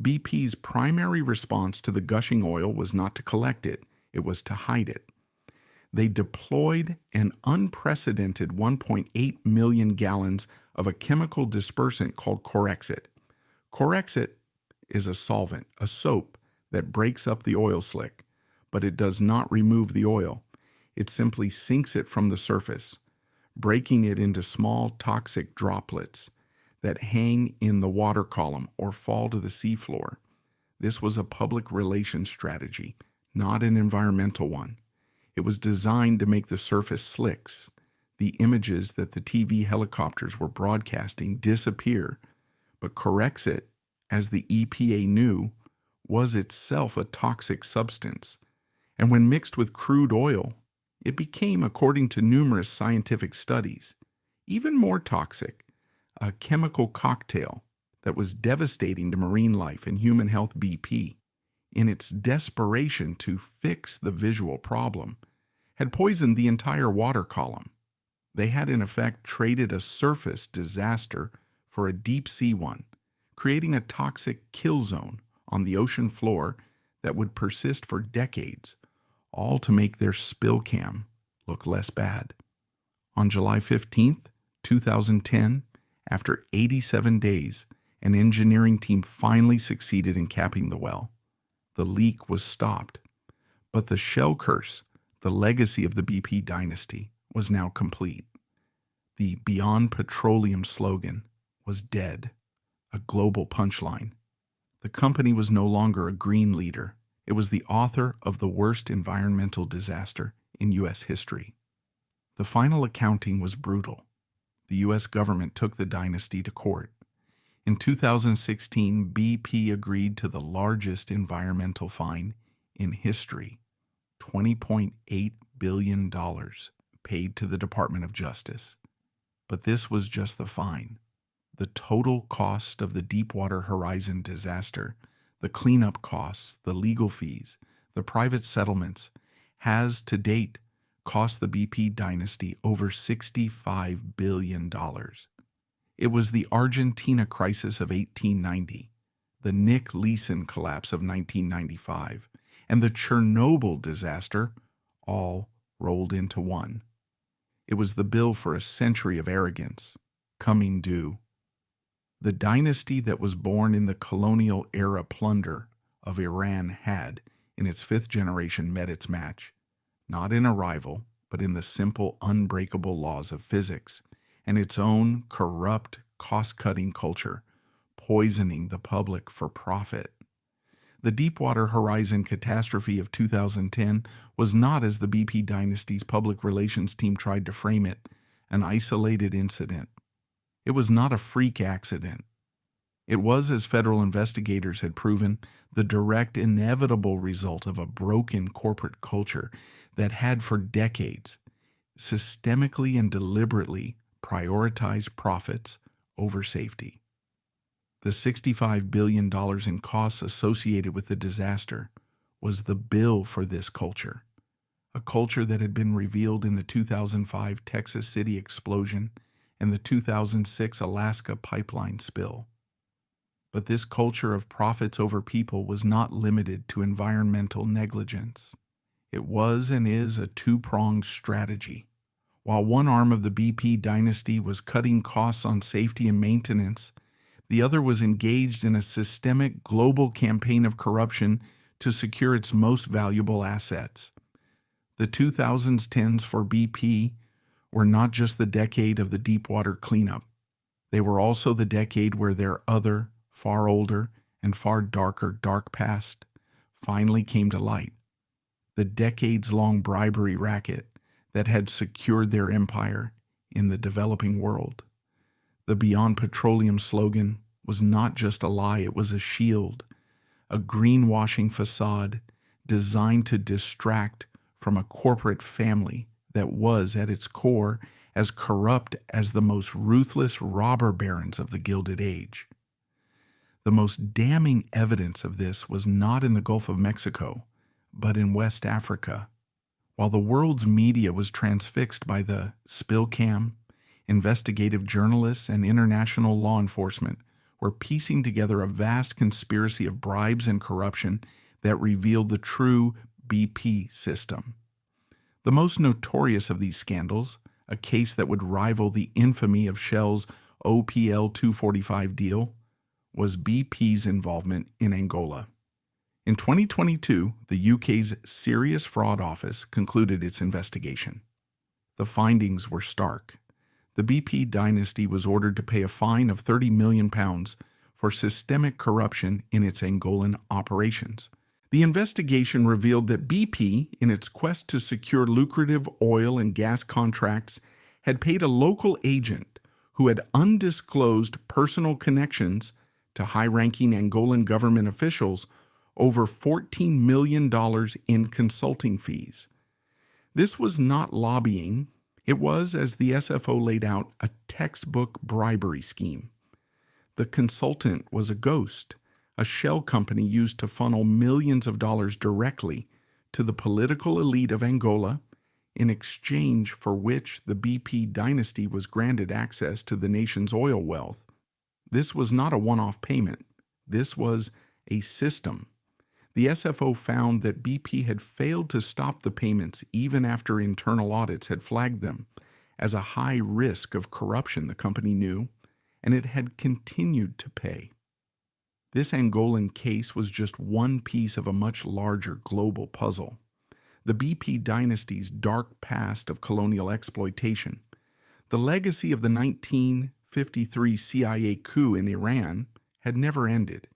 BP's primary response to the gushing oil was not to collect it, it was to hide it. They deployed an unprecedented 1.8 million gallons of a chemical dispersant called Corexit. Corexit is a solvent, a soap that breaks up the oil slick, but it does not remove the oil. It simply sinks it from the surface, breaking it into small toxic droplets that hang in the water column or fall to the seafloor. This was a public relations strategy, not an environmental one. It was designed to make the surface slicks, the images that the TV helicopters were broadcasting, disappear, but Corexit as the EPA knew, was itself a toxic substance, and when mixed with crude oil, it became, according to numerous scientific studies, even more toxic, a chemical cocktail that was devastating to marine life and human health. BP, in its desperation to fix the visual problem, had poisoned the entire water column. They had in effect traded a surface disaster for a deep-sea one, creating a toxic kill zone on the ocean floor that would persist for decades, all to make their spill cam look less bad. On July 15th, 2010, after 87 days, an engineering team finally succeeded in capping the well. The leak was stopped, but the shell curse, the legacy of the BP dynasty, was now complete. The Beyond Petroleum slogan was dead, a global punchline. The company was no longer a green leader. It was the author of the worst environmental disaster in U.S. history. The final accounting was brutal. The U.S. government took the dynasty to court. In 2016, BP agreed to the largest environmental fine in history, $20.8 billion paid to the Department of Justice. But this was just the fine. The total cost of the Deepwater Horizon disaster, the cleanup costs, the legal fees, the private settlements, has to date cost the BP dynasty over $65 billion. It was the Argentina crisis of 1890, the Nick Leeson collapse of 1995, and the Chernobyl disaster, all rolled into one. It was the bill for a century of arrogance, coming due. The dynasty that was born in the colonial-era plunder of Iran had, in its fifth generation, met its match, not in a rival, but in the simple, unbreakable laws of physics, and its own corrupt, cost-cutting culture, poisoning the public for profit. The Deepwater Horizon catastrophe of 2010 was not, as the BP dynasty's public relations team tried to frame it, an isolated incident. It was not a freak accident. It was, as federal investigators had proven, the direct, inevitable result of a broken corporate culture that had for decades systemically and deliberately prioritized profits over safety. The $65 billion in costs associated with the disaster was the bill for this culture, a culture that had been revealed in the 2005 Texas City explosion and the 2006 Alaska pipeline spill. But this culture of profits over people was not limited to environmental negligence. It was and is a two-pronged strategy. While one arm of the BP dynasty was cutting costs on safety and maintenance, the other was engaged in a systemic global campaign of corruption to secure its most valuable assets. The 2010s for BP were not just the decade of the Deepwater cleanup. They were also the decade where their other, far older, and far darker dark past finally came to light. The decades-long bribery racket that had secured their empire in the developing world. The Beyond Petroleum slogan was not just a lie, it was a shield, a greenwashing facade designed to distract from a corporate family that was, at its core, as corrupt as the most ruthless robber barons of the Gilded Age. The most damning evidence of this was not in the Gulf of Mexico, but in West Africa. While the world's media was transfixed by the spill cam, investigative journalists and international law enforcement were piecing together a vast conspiracy of bribes and corruption that revealed the true BP system. The most notorious of these scandals, a case that would rival the infamy of Shell's OPL 245 deal, was BP's involvement in Angola. In 2022, the UK's Serious Fraud Office concluded its investigation. The findings were stark. The BP dynasty was ordered to pay a fine of £30 million for systemic corruption in its Angolan operations. The investigation revealed that BP, in its quest to secure lucrative oil and gas contracts, had paid a local agent who had undisclosed personal connections to high-ranking Angolan government officials over $14 million in consulting fees. This was not lobbying. It was, as the SFO laid out, a textbook bribery scheme. The consultant was a ghost, a shell company used to funnel millions of dollars directly to the political elite of Angola, in exchange for which the BP dynasty was granted access to the nation's oil wealth. This was not a one-off payment. This was a system. The SFO found that BP had failed to stop the payments even after internal audits had flagged them as a high risk of corruption, the company knew, and it had continued to pay. This Angolan case was just one piece of a much larger global puzzle. The BP dynasty's dark past of colonial exploitation, the legacy of the 1953 CIA coup in Iran, had never ended.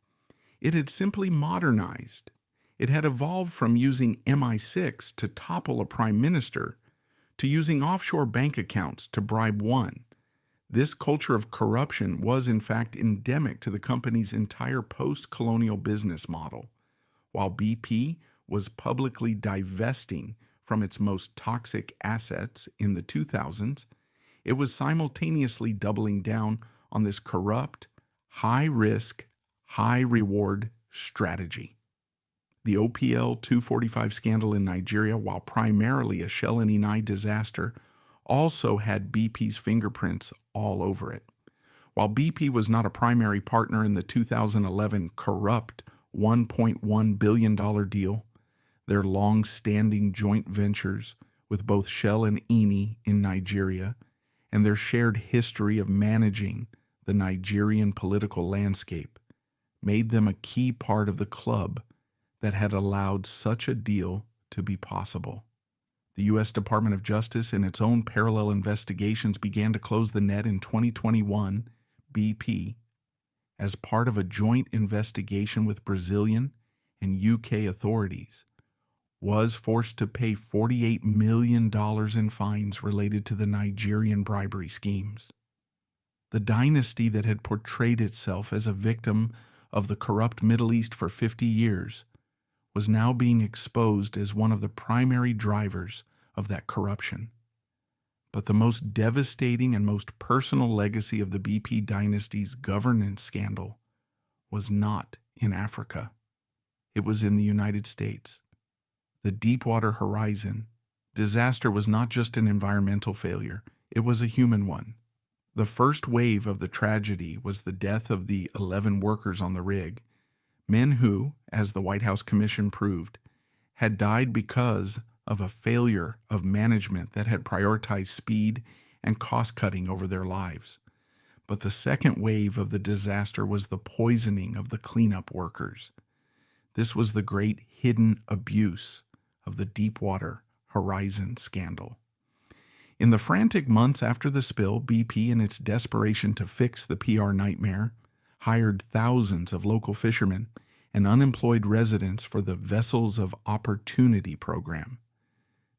It had simply modernized. It had evolved from using MI6 to topple a prime minister to using offshore bank accounts to bribe one. This culture of corruption was, in fact, endemic to the company's entire post-colonial business model. While BP was publicly divesting from its most toxic assets in the 2000s, it was simultaneously doubling down on this corrupt, high-risk, high-reward strategy. The OPL 245 scandal in Nigeria, while primarily a Shell and Eni disaster, also had BP's fingerprints all over it. While BP was not a primary partner in the 2011 corrupt $1.1 billion deal, their long-standing joint ventures with both Shell and Eni in Nigeria, and their shared history of managing the Nigerian political landscape, made them a key part of the club that had allowed such a deal to be possible. The U.S. Department of Justice, in its own parallel investigations, began to close the net in 2021. BP, as part of a joint investigation with Brazilian and UK authorities, was forced to pay $48 million in fines related to the Nigerian bribery schemes. The dynasty that had portrayed itself as a victim of the corrupt Middle East for 50 years was now being exposed as one of the primary drivers of that corruption. But the most devastating and most personal legacy of the BP dynasty's governance scandal was not in Africa. It was in the United States. The Deepwater Horizon disaster was not just an environmental failure, it was a human one. The first wave of the tragedy was the death of the 11 workers on the rig, men who, as the White House Commission proved, had died because of a failure of management that had prioritized speed and cost-cutting over their lives. But the second wave of the disaster was the poisoning of the cleanup workers. This was the great hidden abuse of the Deepwater Horizon scandal. In the frantic months after the spill, BP, in its desperation to fix the PR nightmare, hired thousands of local fishermen and unemployed residents for the Vessels of Opportunity program.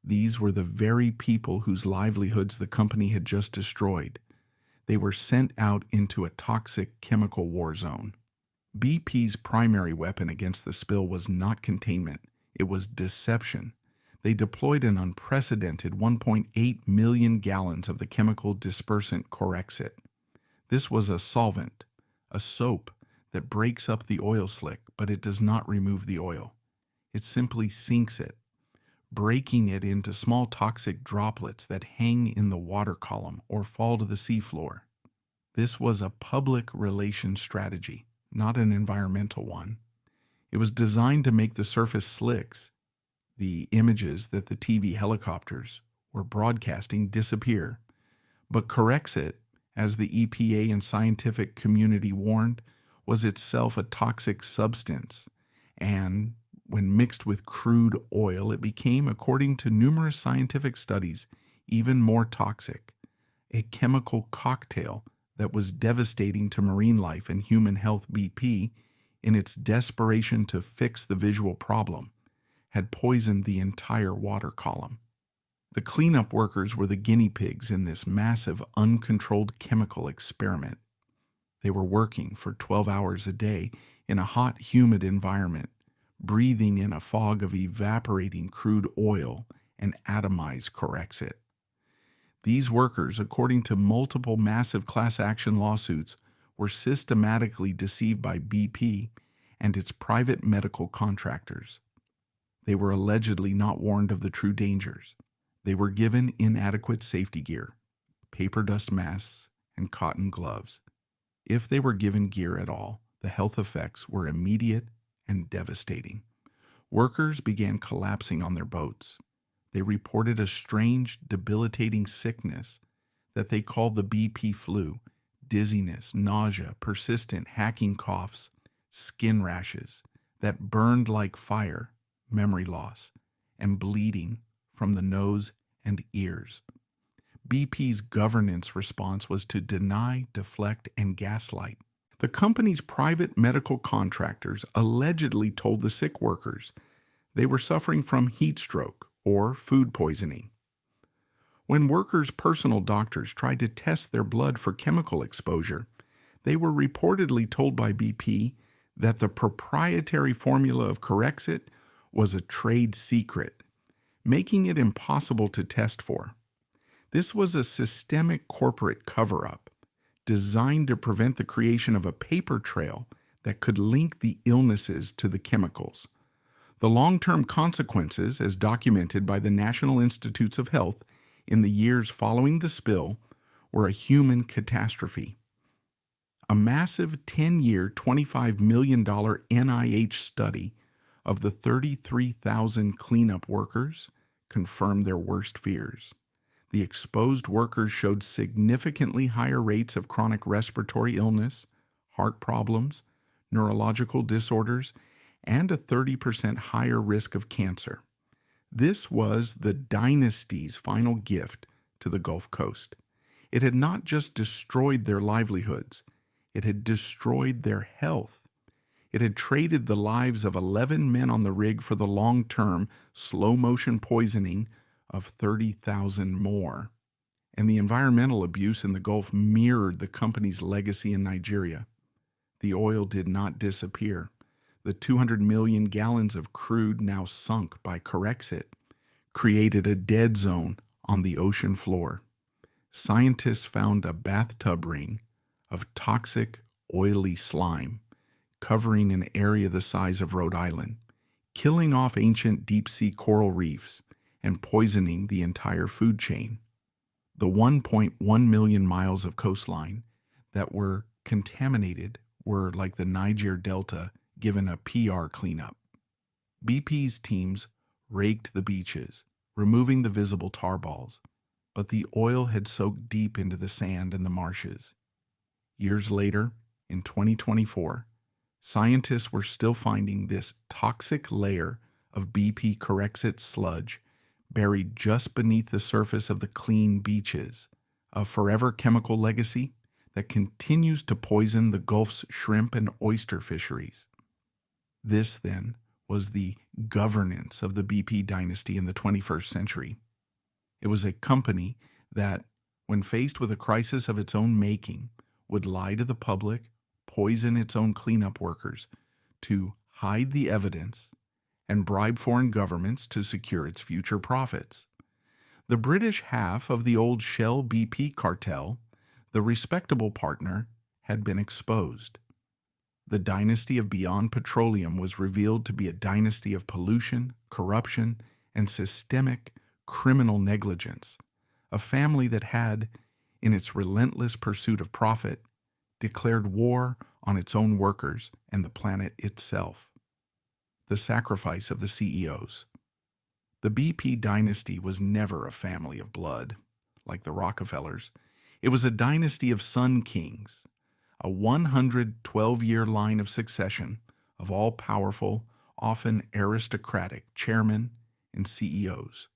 These were the very people whose livelihoods the company had just destroyed. They were sent out into a toxic chemical war zone. BP's primary weapon against the spill was not containment, it was deception. They deployed an unprecedented 1.8 million gallons of the chemical dispersant Corexit. This was a solvent, a soap that breaks up the oil slick, but it does not remove the oil. It simply sinks it, breaking it into small toxic droplets that hang in the water column or fall to the seafloor. This was a public relations strategy, not an environmental one. It was designed to make the surface slicks, the images that the TV helicopters were broadcasting, disappear. But Corexit, as the EPA and scientific community warned, was itself a toxic substance, and when mixed with crude oil, it became, according to numerous scientific studies, even more toxic, a chemical cocktail that was devastating to marine life and human health. BP, in its desperation to fix the visual problem, had poisoned the entire water column. The cleanup workers were the guinea pigs in this massive, uncontrolled chemical experiment. They were working for 12 hours a day in a hot, humid environment, breathing in a fog of evaporating crude oil and atomized Corexit. These workers, according to multiple massive class action lawsuits, were systematically deceived by BP and its private medical contractors. They were allegedly not warned of the true dangers. They were given inadequate safety gear, paper dust masks, and cotton gloves. If they were given gear at all, the health effects were immediate and devastating. Workers began collapsing on their boats. They reported a strange, debilitating sickness that they called the BP flu, dizziness, nausea, persistent hacking coughs, skin rashes that burned like fire, memory loss, and bleeding from the nose and ears. BP's governance response was to deny, deflect, and gaslight. The company's private medical contractors allegedly told the sick workers they were suffering from heat stroke or food poisoning. When workers' personal doctors tried to test their blood for chemical exposure, they were reportedly told by BP that the proprietary formula of Corexit was a trade secret, making it impossible to test for. This was a systemic corporate cover-up designed to prevent the creation of a paper trail that could link the illnesses to the chemicals. The long-term consequences, as documented by the National Institutes of Health in the years following the spill, were a human catastrophe. A massive 10-year, $25 million NIH study of the 33,000 cleanup workers confirmed their worst fears. The exposed workers showed significantly higher rates of chronic respiratory illness, heart problems, neurological disorders, and a 30% higher risk of cancer. This was the dynasty's final gift to the Gulf Coast. It had not just destroyed their livelihoods, it had destroyed their health. It had traded the lives of 11 men on the rig for the long-term, slow-motion poisoning of 30,000 more. And the environmental abuse in the Gulf mirrored the company's legacy in Nigeria. The oil did not disappear. The 200 million gallons of crude now sunk by Corexit created a dead zone on the ocean floor. Scientists found a bathtub ring of toxic, oily slime covering an area the size of Rhode Island, killing off ancient deep-sea coral reefs and poisoning the entire food chain. The 1.1 million miles of coastline that were contaminated were like the Niger Delta given a PR cleanup. BP's teams raked the beaches, removing the visible tar balls, but the oil had soaked deep into the sand and the marshes. Years later, in 2024, scientists were still finding this toxic layer of BP Corexit sludge buried just beneath the surface of the clean beaches, a forever chemical legacy that continues to poison the Gulf's shrimp and oyster fisheries. This, then, was the governance of the BP dynasty in the 21st century. It was a company that, when faced with a crisis of its own making, would lie to the public, poison its own cleanup workers to hide the evidence, and bribe foreign governments to secure its future profits. The British half of the old Shell BP cartel, the respectable partner, had been exposed. The dynasty of Beyond Petroleum was revealed to be a dynasty of pollution, corruption, and systemic criminal negligence, a family that had, in its relentless pursuit of profit, declared war on its own workers and the planet itself. The sacrifice of the CEOs. The BP dynasty was never a family of blood, like the Rockefellers. It was a dynasty of sun kings, a 112-year line of succession of all-powerful, often aristocratic chairmen and CEOs.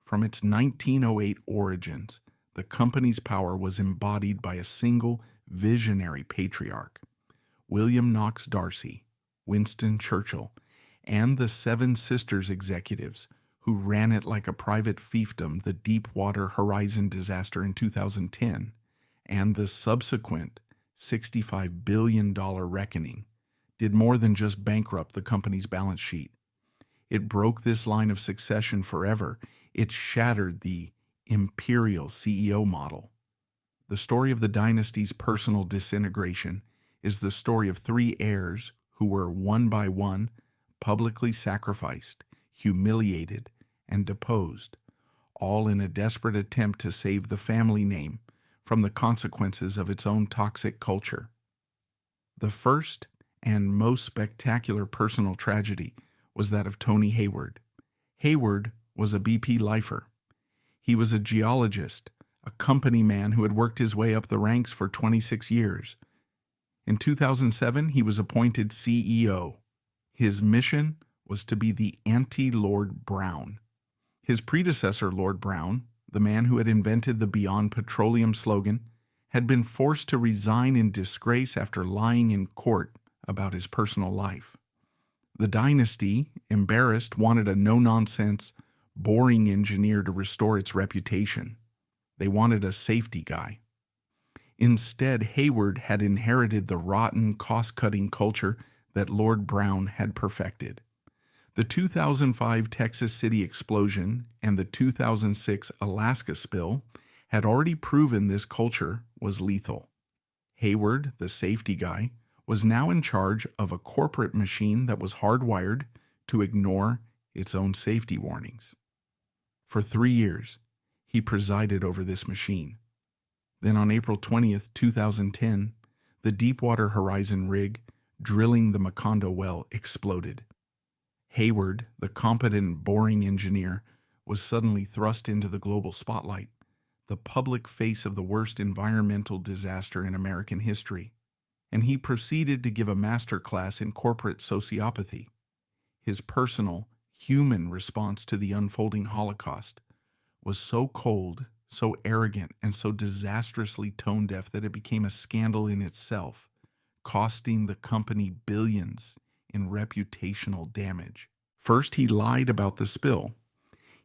From its 1908 origins, the company's power was embodied by a single visionary patriarch, William Knox Darcy, Winston Churchill, and the Seven Sisters executives who ran it like a private fiefdom, the Deepwater Horizon disaster in 2010, and the subsequent $65 billion reckoning did more than just bankrupt the company's balance sheet. It broke this line of succession forever. It shattered the imperial CEO model. The story of the dynasty's personal disintegration is the story of three heirs who were, one by one, publicly sacrificed, humiliated, and deposed, all in a desperate attempt to save the family name from the consequences of its own toxic culture. The first and most spectacular personal tragedy was that of Tony Hayward. Hayward was a BP lifer. He was a geologist, a company man who had worked his way up the ranks for 26 years. In 2007, he was appointed CEO. His mission was to be the anti-Lord Browne. His predecessor, Lord Browne, the man who had invented the Beyond Petroleum slogan, had been forced to resign in disgrace after lying in court about his personal life. The dynasty, embarrassed, wanted a no-nonsense, boring engineer to restore its reputation. They wanted a safety guy. Instead, Hayward had inherited the rotten, cost-cutting culture that Lord Browne had perfected. The 2005 Texas City explosion and the 2006 Alaska spill had already proven this culture was lethal. Hayward, the safety guy, was now in charge of a corporate machine that was hardwired to ignore its own safety warnings. For 3 years, he presided over this machine. Then on April 20th, 2010, the Deepwater Horizon rig drilling the Macondo well exploded. Hayward, the competent boring engineer, was suddenly thrust into the global spotlight, the public face of the worst environmental disaster in American history, and he proceeded to give a master class in corporate sociopathy. His personal, human response to the unfolding Holocaust was so cold, so arrogant, and so disastrously tone-deaf that it became a scandal in itself, costing the company billions in reputational damage. First, he lied about the spill.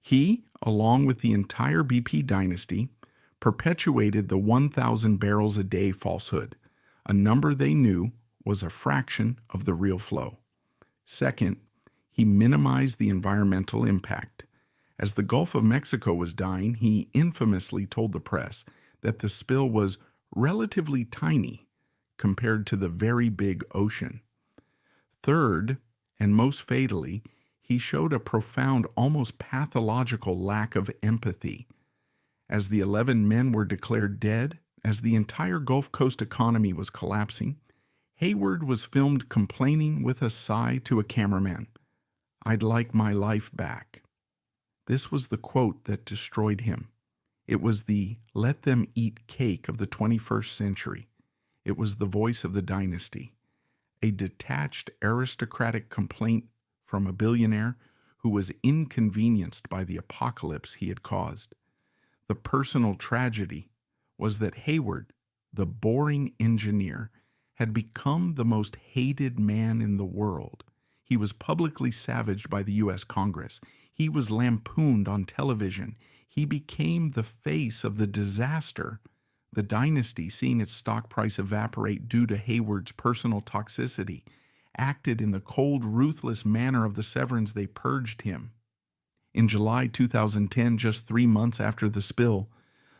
He, along with the entire BP dynasty, perpetuated the 1,000 barrels a day falsehood, a number they knew was a fraction of the real flow. Second, he minimized the environmental impact. As the Gulf of Mexico was dying, he infamously told the press that the spill was relatively tiny compared to the very big ocean. Third, and most fatally, he showed a profound, almost pathological lack of empathy. As the 11 men were declared dead, as the entire Gulf Coast economy was collapsing, Hayward was filmed complaining with a sigh to a cameraman, "I'd like my life back." This was the quote that destroyed him. It was the let them eat cake of the 21st century. It was the voice of the dynasty, a detached aristocratic complaint from a billionaire who was inconvenienced by the apocalypse he had caused. The personal tragedy was that Hayward, the boring engineer, had become the most hated man in the world. He was publicly savaged by the U.S. Congress. He was lampooned on television. He became the face of the disaster. The dynasty, seeing its stock price evaporate due to Hayward's personal toxicity, acted in the cold, ruthless manner of the Severans they purged him. In July 2010, just 3 months after the spill,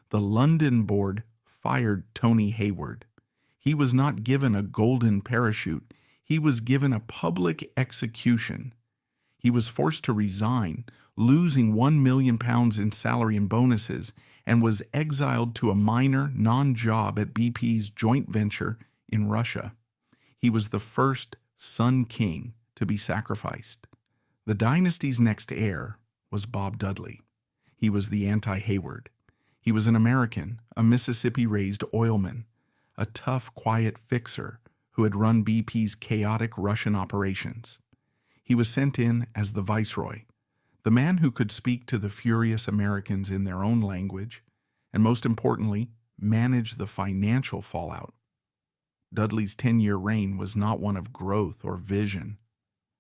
the London board fired Tony Hayward. He was not given a golden parachute. He was given a public execution. He was forced to resign, losing £1 million in salary and bonuses, and was exiled to a minor non-job at BP's joint venture in Russia. He was the first Sun King to be sacrificed. The dynasty's next heir was Bob Dudley. He was the anti-Hayward. He was an American, a Mississippi-raised oilman, a tough, quiet fixer who had run BP's chaotic Russian operations. He was sent in as the viceroy, the man who could speak to the furious Americans in their own language, and most importantly, manage the financial fallout. Dudley's 10-year reign was not one of growth or vision.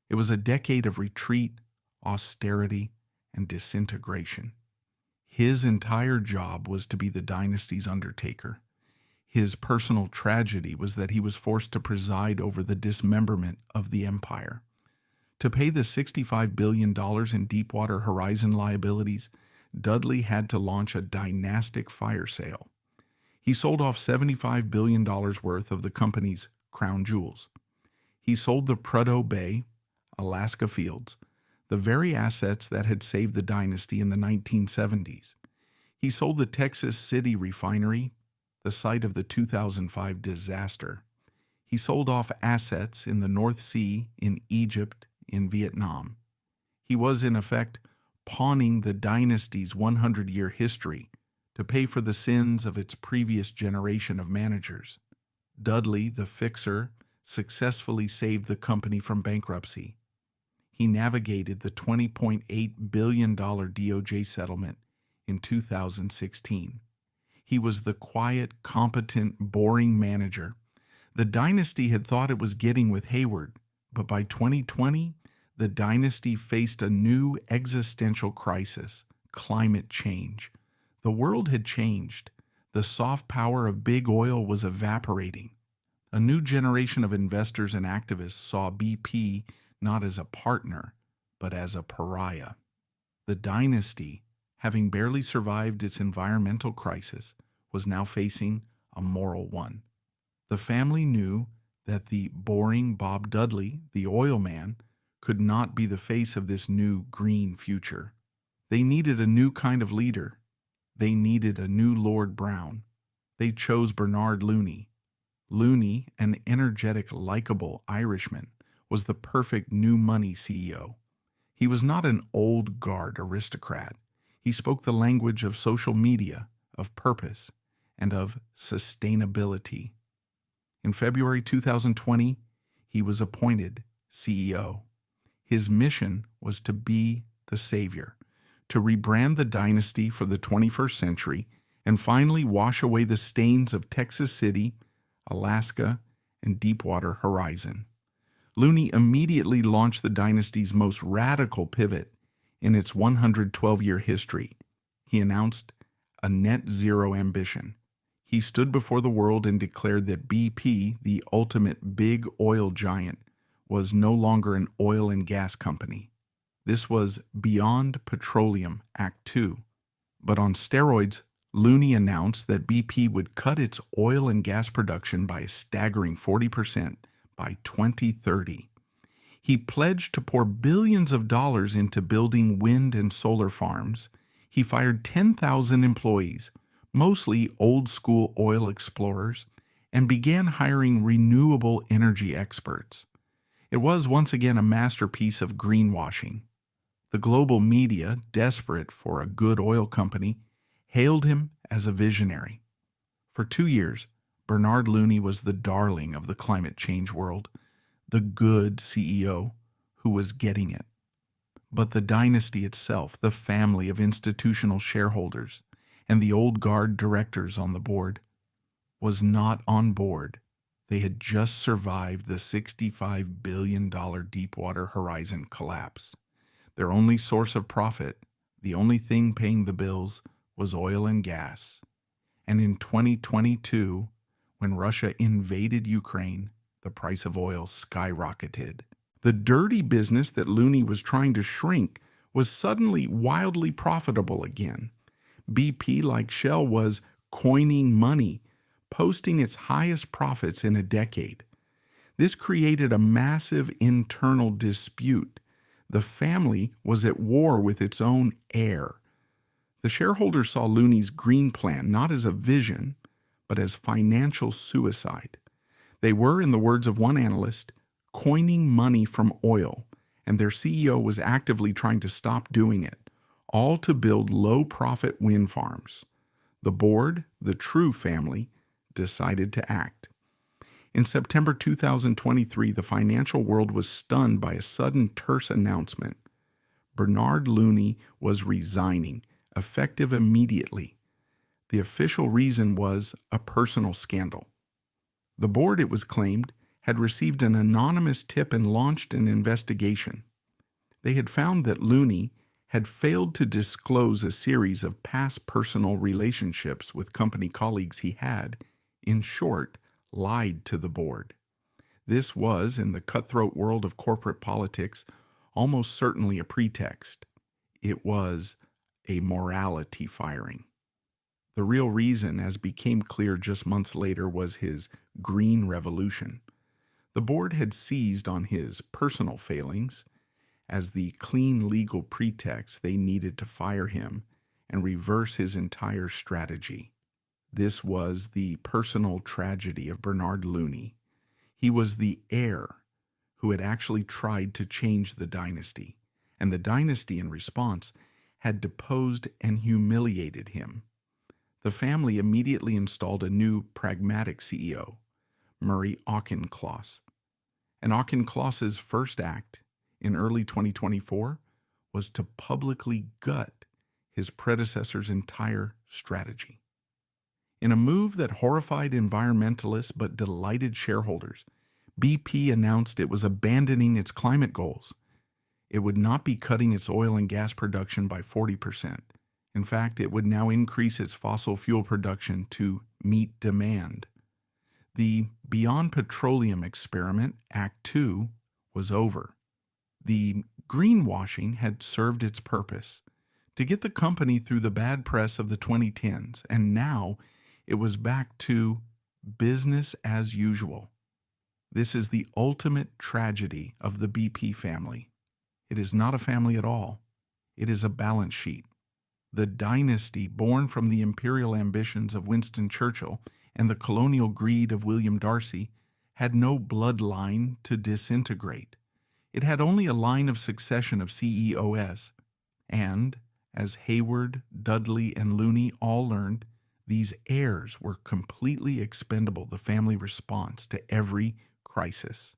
It was a decade of retreat, austerity, and disintegration. His entire job was to be the dynasty's undertaker. His personal tragedy was that he was forced to preside over the dismemberment of the empire. To pay the $65 billion in Deepwater Horizon liabilities, Dudley had to launch a dynastic fire sale. He sold off $75 billion worth of the company's crown jewels. He sold the Prudhoe Bay, Alaska fields, the very assets that had saved the dynasty in the 1970s. He sold the Texas City refinery, the site of the 2005 disaster. He sold off assets in the North Sea, in Egypt, in Vietnam. He was, in effect, pawning the dynasty's 100-year history to pay for the sins of its previous generation of managers. Dudley, the fixer, successfully saved the company from bankruptcy. He navigated the $20.8 billion DOJ settlement in 2016. He was the quiet, competent, boring manager. The dynasty had thought it was getting with Hayward, but by 2020, the dynasty faced a new existential crisis: climate change. The world had changed. The soft power of big oil was evaporating. A new generation of investors and activists saw BP not as a partner, but as a pariah. The dynasty, having barely survived its environmental crisis, was now facing a moral one. The family knew that the boring Bob Dudley, the oil man, could not be the face of this new green future. They needed a new kind of leader. They needed a new Lord Brown. They chose Bernard Looney. Looney, an energetic, likable Irishman, was the perfect new money CEO. He was not an old guard aristocrat. He spoke the language of social media, of purpose, and of sustainability. In February 2020, he was appointed CEO. His mission was to be the savior, to rebrand the dynasty for the 21st century, and finally wash away the stains of Texas City, Alaska, and Deepwater Horizon. Looney immediately launched the dynasty's most radical pivot in its 112-year history. He announced a net zero ambition. He stood before the world and declared that BP, the ultimate big oil giant, was no longer an oil and gas company. This was Beyond Petroleum Act 2. But on steroids, Looney announced that BP would cut its oil and gas production by a staggering 40% by 2030. He pledged to pour billions of dollars into building wind and solar farms. He fired 10,000 employees, mostly old-school oil explorers, and began hiring renewable energy experts. It was once again a masterpiece of greenwashing. The global media, desperate for a good oil company, hailed him as a visionary. For 2 years, Bernard Looney was the darling of the climate change world, the good CEO who was getting it. But the dynasty itself, the family of institutional shareholders, and the old guard directors on the board, was not on board. They had just survived the $65 billion Deepwater Horizon collapse. Their only source of profit, the only thing paying the bills, was oil and gas. And in 2022, when Russia invaded Ukraine, the price of oil skyrocketed. The dirty business that Looney was trying to shrink was suddenly wildly profitable again. BP, like Shell, was coining money, posting its highest profits in a decade. This created a massive internal dispute. The family was at war with its own heir. The shareholders saw Looney's green plan not as a vision, but as financial suicide. They were, in the words of one analyst, coining money from oil, and their CEO was actively trying to stop doing it, all to build low-profit wind farms. The board, the True family, decided to act. In September 2023, the financial world was stunned by a sudden terse announcement. Bernard Looney was resigning, effective immediately. The official reason was a personal scandal. The board, it was claimed, had received an anonymous tip and launched an investigation. They had found that Looney had failed to disclose a series of past personal relationships with company colleagues he had in short, lied to the board. This was, in the cutthroat world of corporate politics, almost certainly a pretext. It was a morality firing. The real reason, as became clear just months later, was his green revolution. The board had seized on his personal failings as the clean legal pretext they needed to fire him and reverse his entire strategy. This was the personal tragedy of Bernard Looney. He was the heir who had actually tried to change the dynasty, and the dynasty, in response, had deposed and humiliated him. The family immediately installed a new pragmatic CEO, Murray Auchincloss. And Auchincloss's first act in early 2024 was to publicly gut his predecessor's entire strategy. In a move that horrified environmentalists but delighted shareholders, BP announced it was abandoning its climate goals. It would not be cutting its oil and gas production by 40%. In fact, it would now increase its fossil fuel production to meet demand. The Beyond Petroleum experiment, Act 2, was over. The greenwashing had served its purpose to get the company through the bad press of the 2010s, and now it was back to business as usual. This is the ultimate tragedy of the BP family. It is not a family at all. It is a balance sheet. The dynasty born from the imperial ambitions of Winston Churchill and the colonial greed of William Darcy had no bloodline to disintegrate. It had only a line of succession of CEOs, and, as Hayward, Dudley, and Looney all learned, these heirs were completely expendable, the family response to every crisis.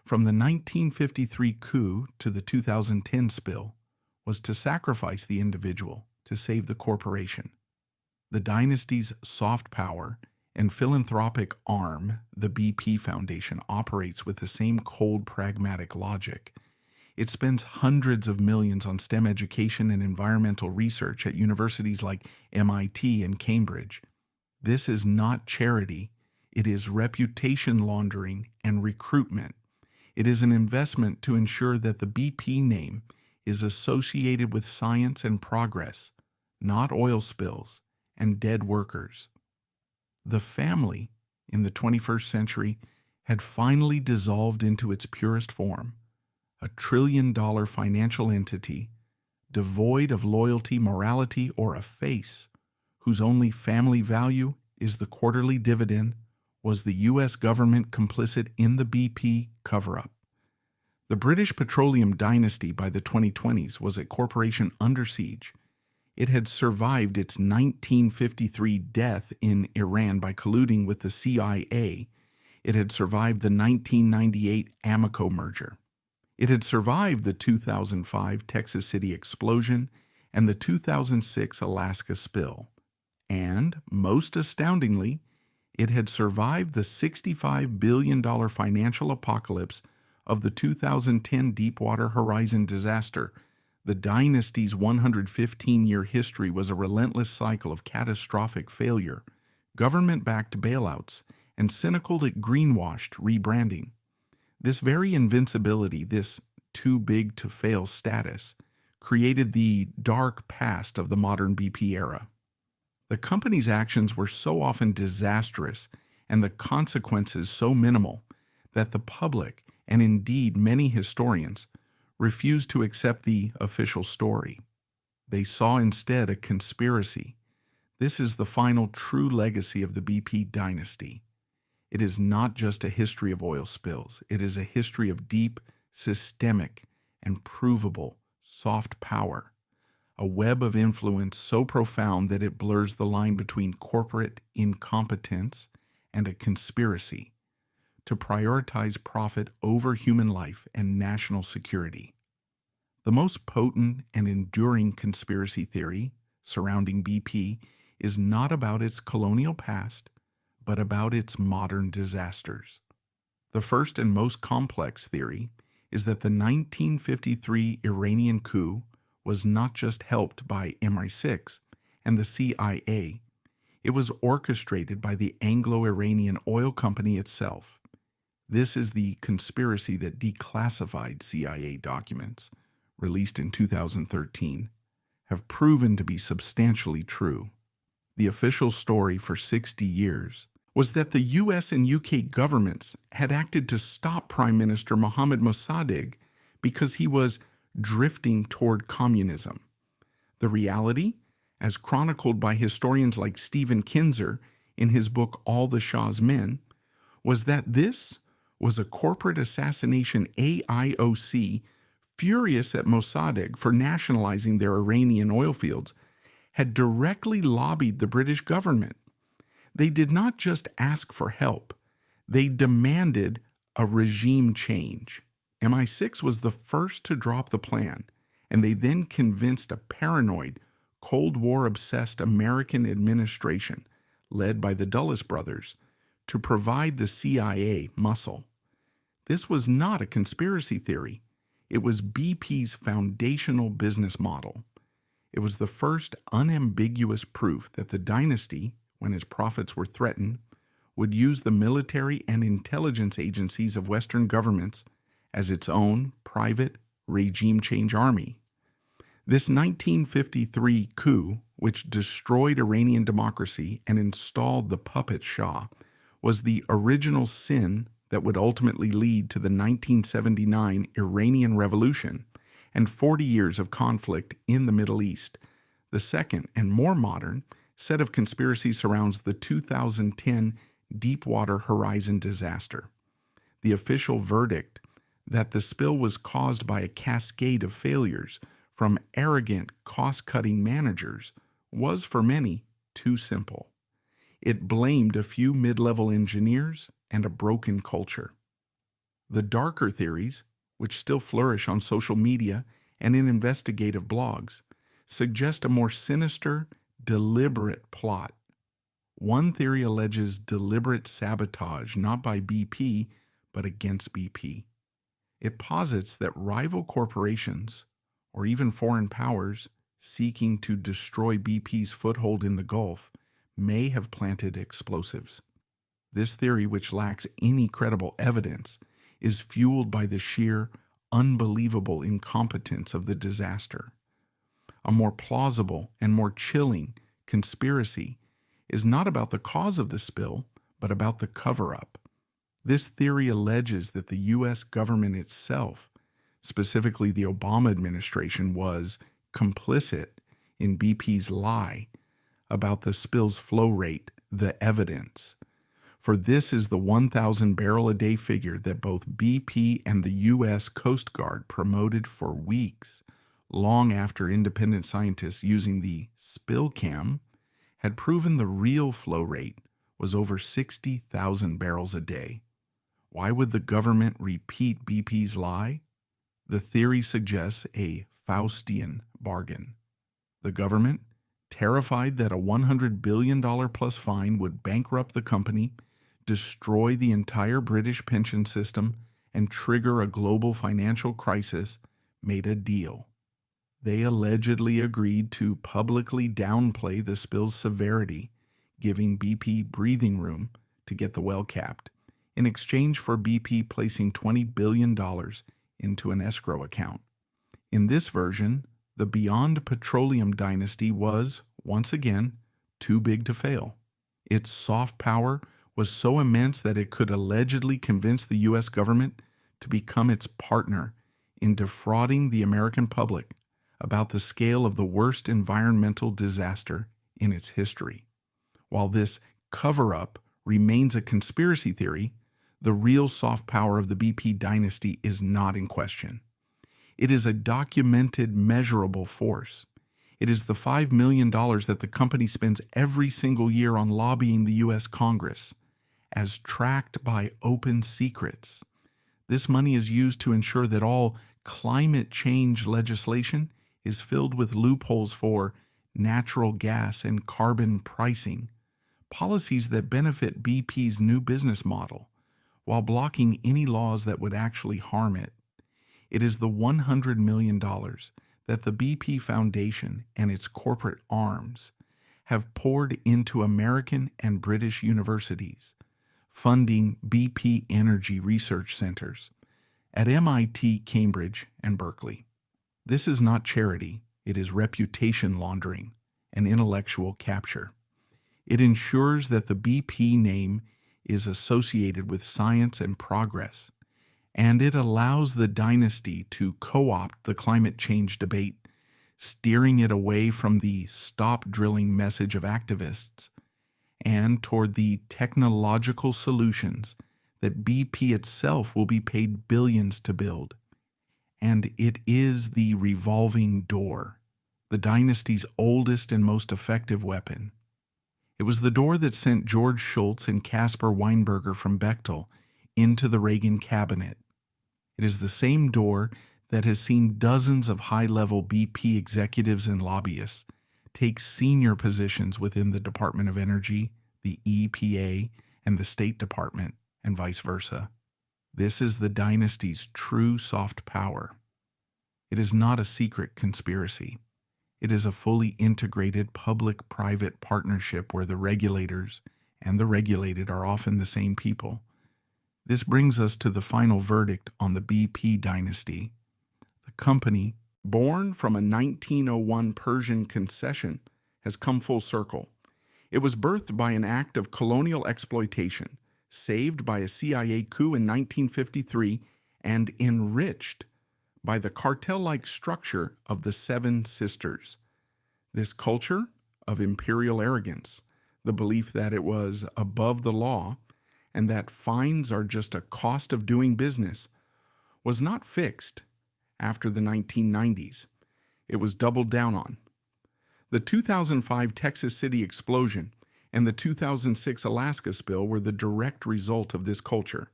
From the 1953 coup to the 2010 spill was to sacrifice the individual to save the corporation. The dynasty's soft power and philanthropic arm, the BP Foundation, operates with the same cold, pragmatic logic. It spends hundreds of millions on STEM education and environmental research at universities like MIT and Cambridge. This is not charity. It is reputation laundering and recruitment. It is an investment to ensure that the BP name is associated with science and progress, not oil spills and dead workers. The family, in the 21st century, had finally dissolved into its purest form, a trillion-dollar financial entity, devoid of loyalty, morality, or a face, whose only family value is the quarterly dividend. Was the U.S. government complicit in the BP cover-up? The British Petroleum Dynasty by the 2020s was a corporation under siege. It had survived its 1953 death in Iran by colluding with the CIA. It had survived the 1998 Amoco merger. It had survived the 2005 Texas City explosion and the 2006 Alaska spill. And, most astoundingly, it had survived the $65 billion financial apocalypse of the 2010 Deepwater Horizon disaster. The dynasty's 115-year history was a relentless cycle of catastrophic failure, government-backed bailouts, and cynical greenwashed rebranding. This very invincibility, this too-big-to-fail status, created the dark past of the modern BP era. The company's actions were so often disastrous and the consequences so minimal that the public, and indeed many historians, refused to accept the official story. They saw instead a conspiracy. This is the final true legacy of the BP dynasty. It is not just a history of oil spills. It is a history of deep, systemic, and provable soft power, a web of influence so profound that it blurs the line between corporate incompetence and a conspiracy to prioritize profit over human life and national security. The most potent and enduring conspiracy theory surrounding BP is not about its colonial past, but about its modern disasters. The first and most complex theory is that the 1953 Iranian coup was not just helped by MI6 and the CIA. It was orchestrated by the Anglo-Iranian oil company itself. This is the conspiracy that declassified CIA documents, released in 2013, have proven to be substantially true. The official story for 60 years was that the US and UK governments had acted to stop Prime Minister Mohammad Mossadegh because he was drifting toward communism. The reality, as chronicled by historians like Stephen Kinzer in his book All the Shah's Men, was that this was a corporate assassination AIOC, furious at Mossadegh for nationalizing their Iranian oil fields, had directly lobbied the British government. They did not just ask for help, they demanded a regime change. MI6 was the first to drop the plan, and they then convinced a paranoid, Cold War-obsessed American administration, led by the Dulles brothers, to provide the CIA muscle. This was not a conspiracy theory. It was BP's foundational business model. It was the first unambiguous proof that the dynasty, when its profits were threatened, would use the military and intelligence agencies of Western governments as its own private regime change army. This 1953 coup, which destroyed Iranian democracy and installed the puppet Shah, was the original sin that would ultimately lead to the 1979 Iranian Revolution and 40 years of conflict in the Middle East. The second and more modern set of conspiracies surrounds the 2010 Deepwater Horizon disaster. The official verdict that the spill was caused by a cascade of failures from arrogant, cost-cutting managers was, for many, too simple. It blamed a few mid-level engineers and a broken culture. The darker theories, which still flourish on social media and in investigative blogs, suggest a more sinister, deliberate plot. One theory alleges deliberate sabotage not by BP, but against BP. It posits that rival corporations, or even foreign powers seeking to destroy BP's foothold in the Gulf, may have planted explosives. This theory, which lacks any credible evidence, is fueled by the sheer, unbelievable incompetence of the disaster. A more plausible and more chilling conspiracy is not about the cause of the spill, but about the cover-up. This theory alleges that the U.S. government itself, specifically the Obama administration, was complicit in BP's lie about the spill's flow rate, the evidence. For this is the 1,000 barrel a day figure that both BP and the U.S. Coast Guard promoted for weeks, long after independent scientists using the spill cam had proven the real flow rate was over 60,000 barrels a day. Why would the government repeat BP's lie? The theory suggests a Faustian bargain. The government, terrified that a $100 billion plus fine would bankrupt the company, destroy the entire British pension system, and trigger a global financial crisis, made a deal. They allegedly agreed to publicly downplay the spill's severity, giving BP breathing room to get the well capped, in exchange for BP placing $20 billion into an escrow account. In this version, the Beyond Petroleum dynasty was, once again, too big to fail. Its soft power was so immense that it could allegedly convince the U.S. government to become its partner in defrauding the American public about the scale of the worst environmental disaster in its history. While this cover-up remains a conspiracy theory, the real soft power of the BP dynasty is not in question. It is a documented, measurable force. It is the $5 million that the company spends every single year on lobbying the U.S. Congress, as tracked by open secrets. This money is used to ensure that all climate change legislation is filled with loopholes for natural gas and carbon pricing, policies that benefit BP's new business model, while blocking any laws that would actually harm it. It is the $100 million that the BP Foundation and its corporate arms have poured into American and British universities, funding BP Energy research centers at MIT, Cambridge, and Berkeley. This is not charity, it is reputation laundering and intellectual capture. It ensures that the BP name is associated with science and progress, and it allows the dynasty to co-opt the climate change debate, steering it away from the stop drilling message of activists and toward the technological solutions that BP itself will be paid billions to build. And it is the revolving door, the dynasty's oldest and most effective weapon. It was the door that sent George Shultz and Caspar Weinberger from Bechtel into the Reagan cabinet. It is the same door that has seen dozens of high-level BP executives and lobbyists take senior positions within the Department of Energy, the EPA, and the State Department, and vice versa. This is the dynasty's true soft power. It is not a secret conspiracy. It is a fully integrated public-private partnership where the regulators and the regulated are often the same people. This brings us to the final verdict on the BP dynasty. The company, born from a 1901 Persian concession, has come full circle. It was birthed by an act of colonial exploitation, saved by a CIA coup in 1953, and enriched by the cartel-like structure of the Seven Sisters. This culture of imperial arrogance, the belief that it was above the law and that fines are just a cost of doing business, was not fixed after the 1990s. It was doubled down on. The 2005 Texas City explosion and the 2006 Alaska spill were the direct result of this culture.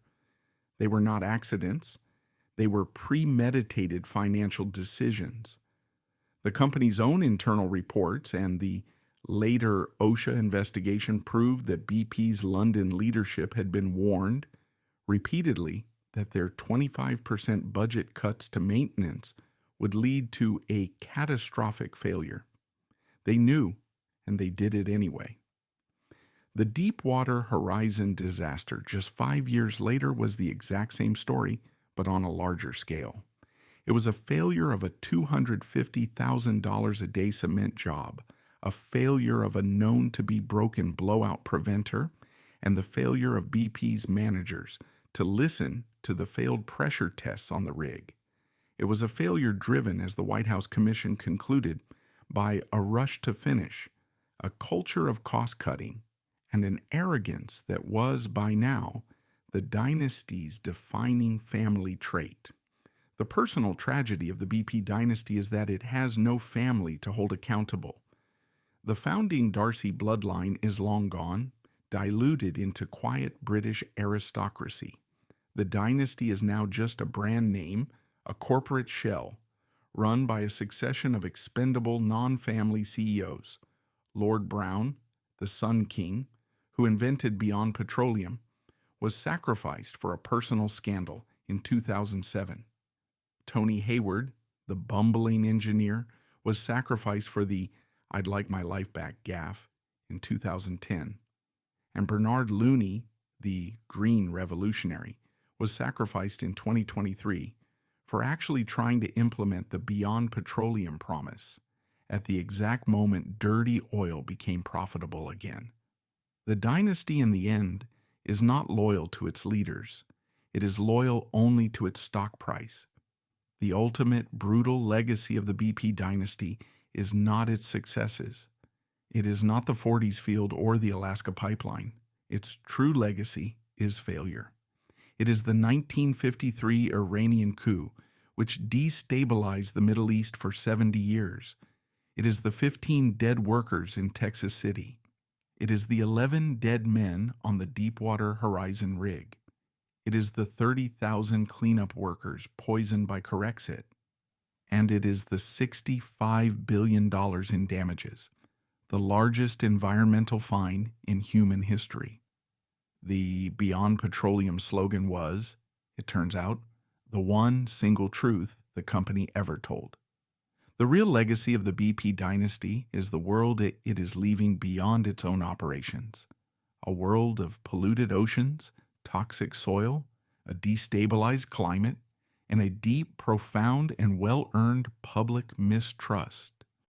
They were not accidents. They were premeditated financial decisions. The company's own internal reports and the later OSHA investigation proved that BP's London leadership had been warned repeatedly that their 25% budget cuts to maintenance would lead to a catastrophic failure. They knew, and they did it anyway. The Deepwater Horizon disaster just 5 years later was the exact same story, but on a larger scale. It was a failure of a $250,000 a day cement job, a failure of a known-to-be broken blowout preventer, and the failure of BP's managers to listen to the failed pressure tests on the rig. It was a failure driven, as the White House Commission concluded, by a rush to finish, a culture of cost-cutting, and an arrogance that was, by now, the dynasty's defining family trait. The personal tragedy of the BP dynasty is that it has no family to hold accountable. The founding Darcy bloodline is long gone, diluted into quiet British aristocracy. The dynasty is now just a brand name, a corporate shell, run by a succession of expendable non-family CEOs. Lord Brown, the Sun King, who invented Beyond Petroleum, was sacrificed for a personal scandal in 2007. Tony Hayward, the bumbling engineer, was sacrificed for the "I'd like my life back" gaffe in 2010. And Bernard Looney, the green revolutionary, was sacrificed in 2023 for actually trying to implement the Beyond Petroleum promise at the exact moment dirty oil became profitable again. The dynasty in the end is not loyal to its leaders. It is loyal only to its stock price. The ultimate brutal legacy of the BP dynasty is not its successes. It is not the Forties field or the Alaska pipeline. Its true legacy is failure. It is the 1953 Iranian coup, which destabilized the Middle East for 70 years. It is the 15 dead workers in Texas City. It is the 11 dead men on the Deepwater Horizon rig. It is the 30,000 cleanup workers poisoned by Corexit. And it is the $65 billion in damages, the largest environmental fine in human history. The Beyond Petroleum slogan was, it turns out, the one single truth the company ever told. The real legacy of the BP dynasty is the world it is leaving beyond its own operations. A world of polluted oceans, toxic soil, a destabilized climate, and a deep, profound, and well-earned public mistrust.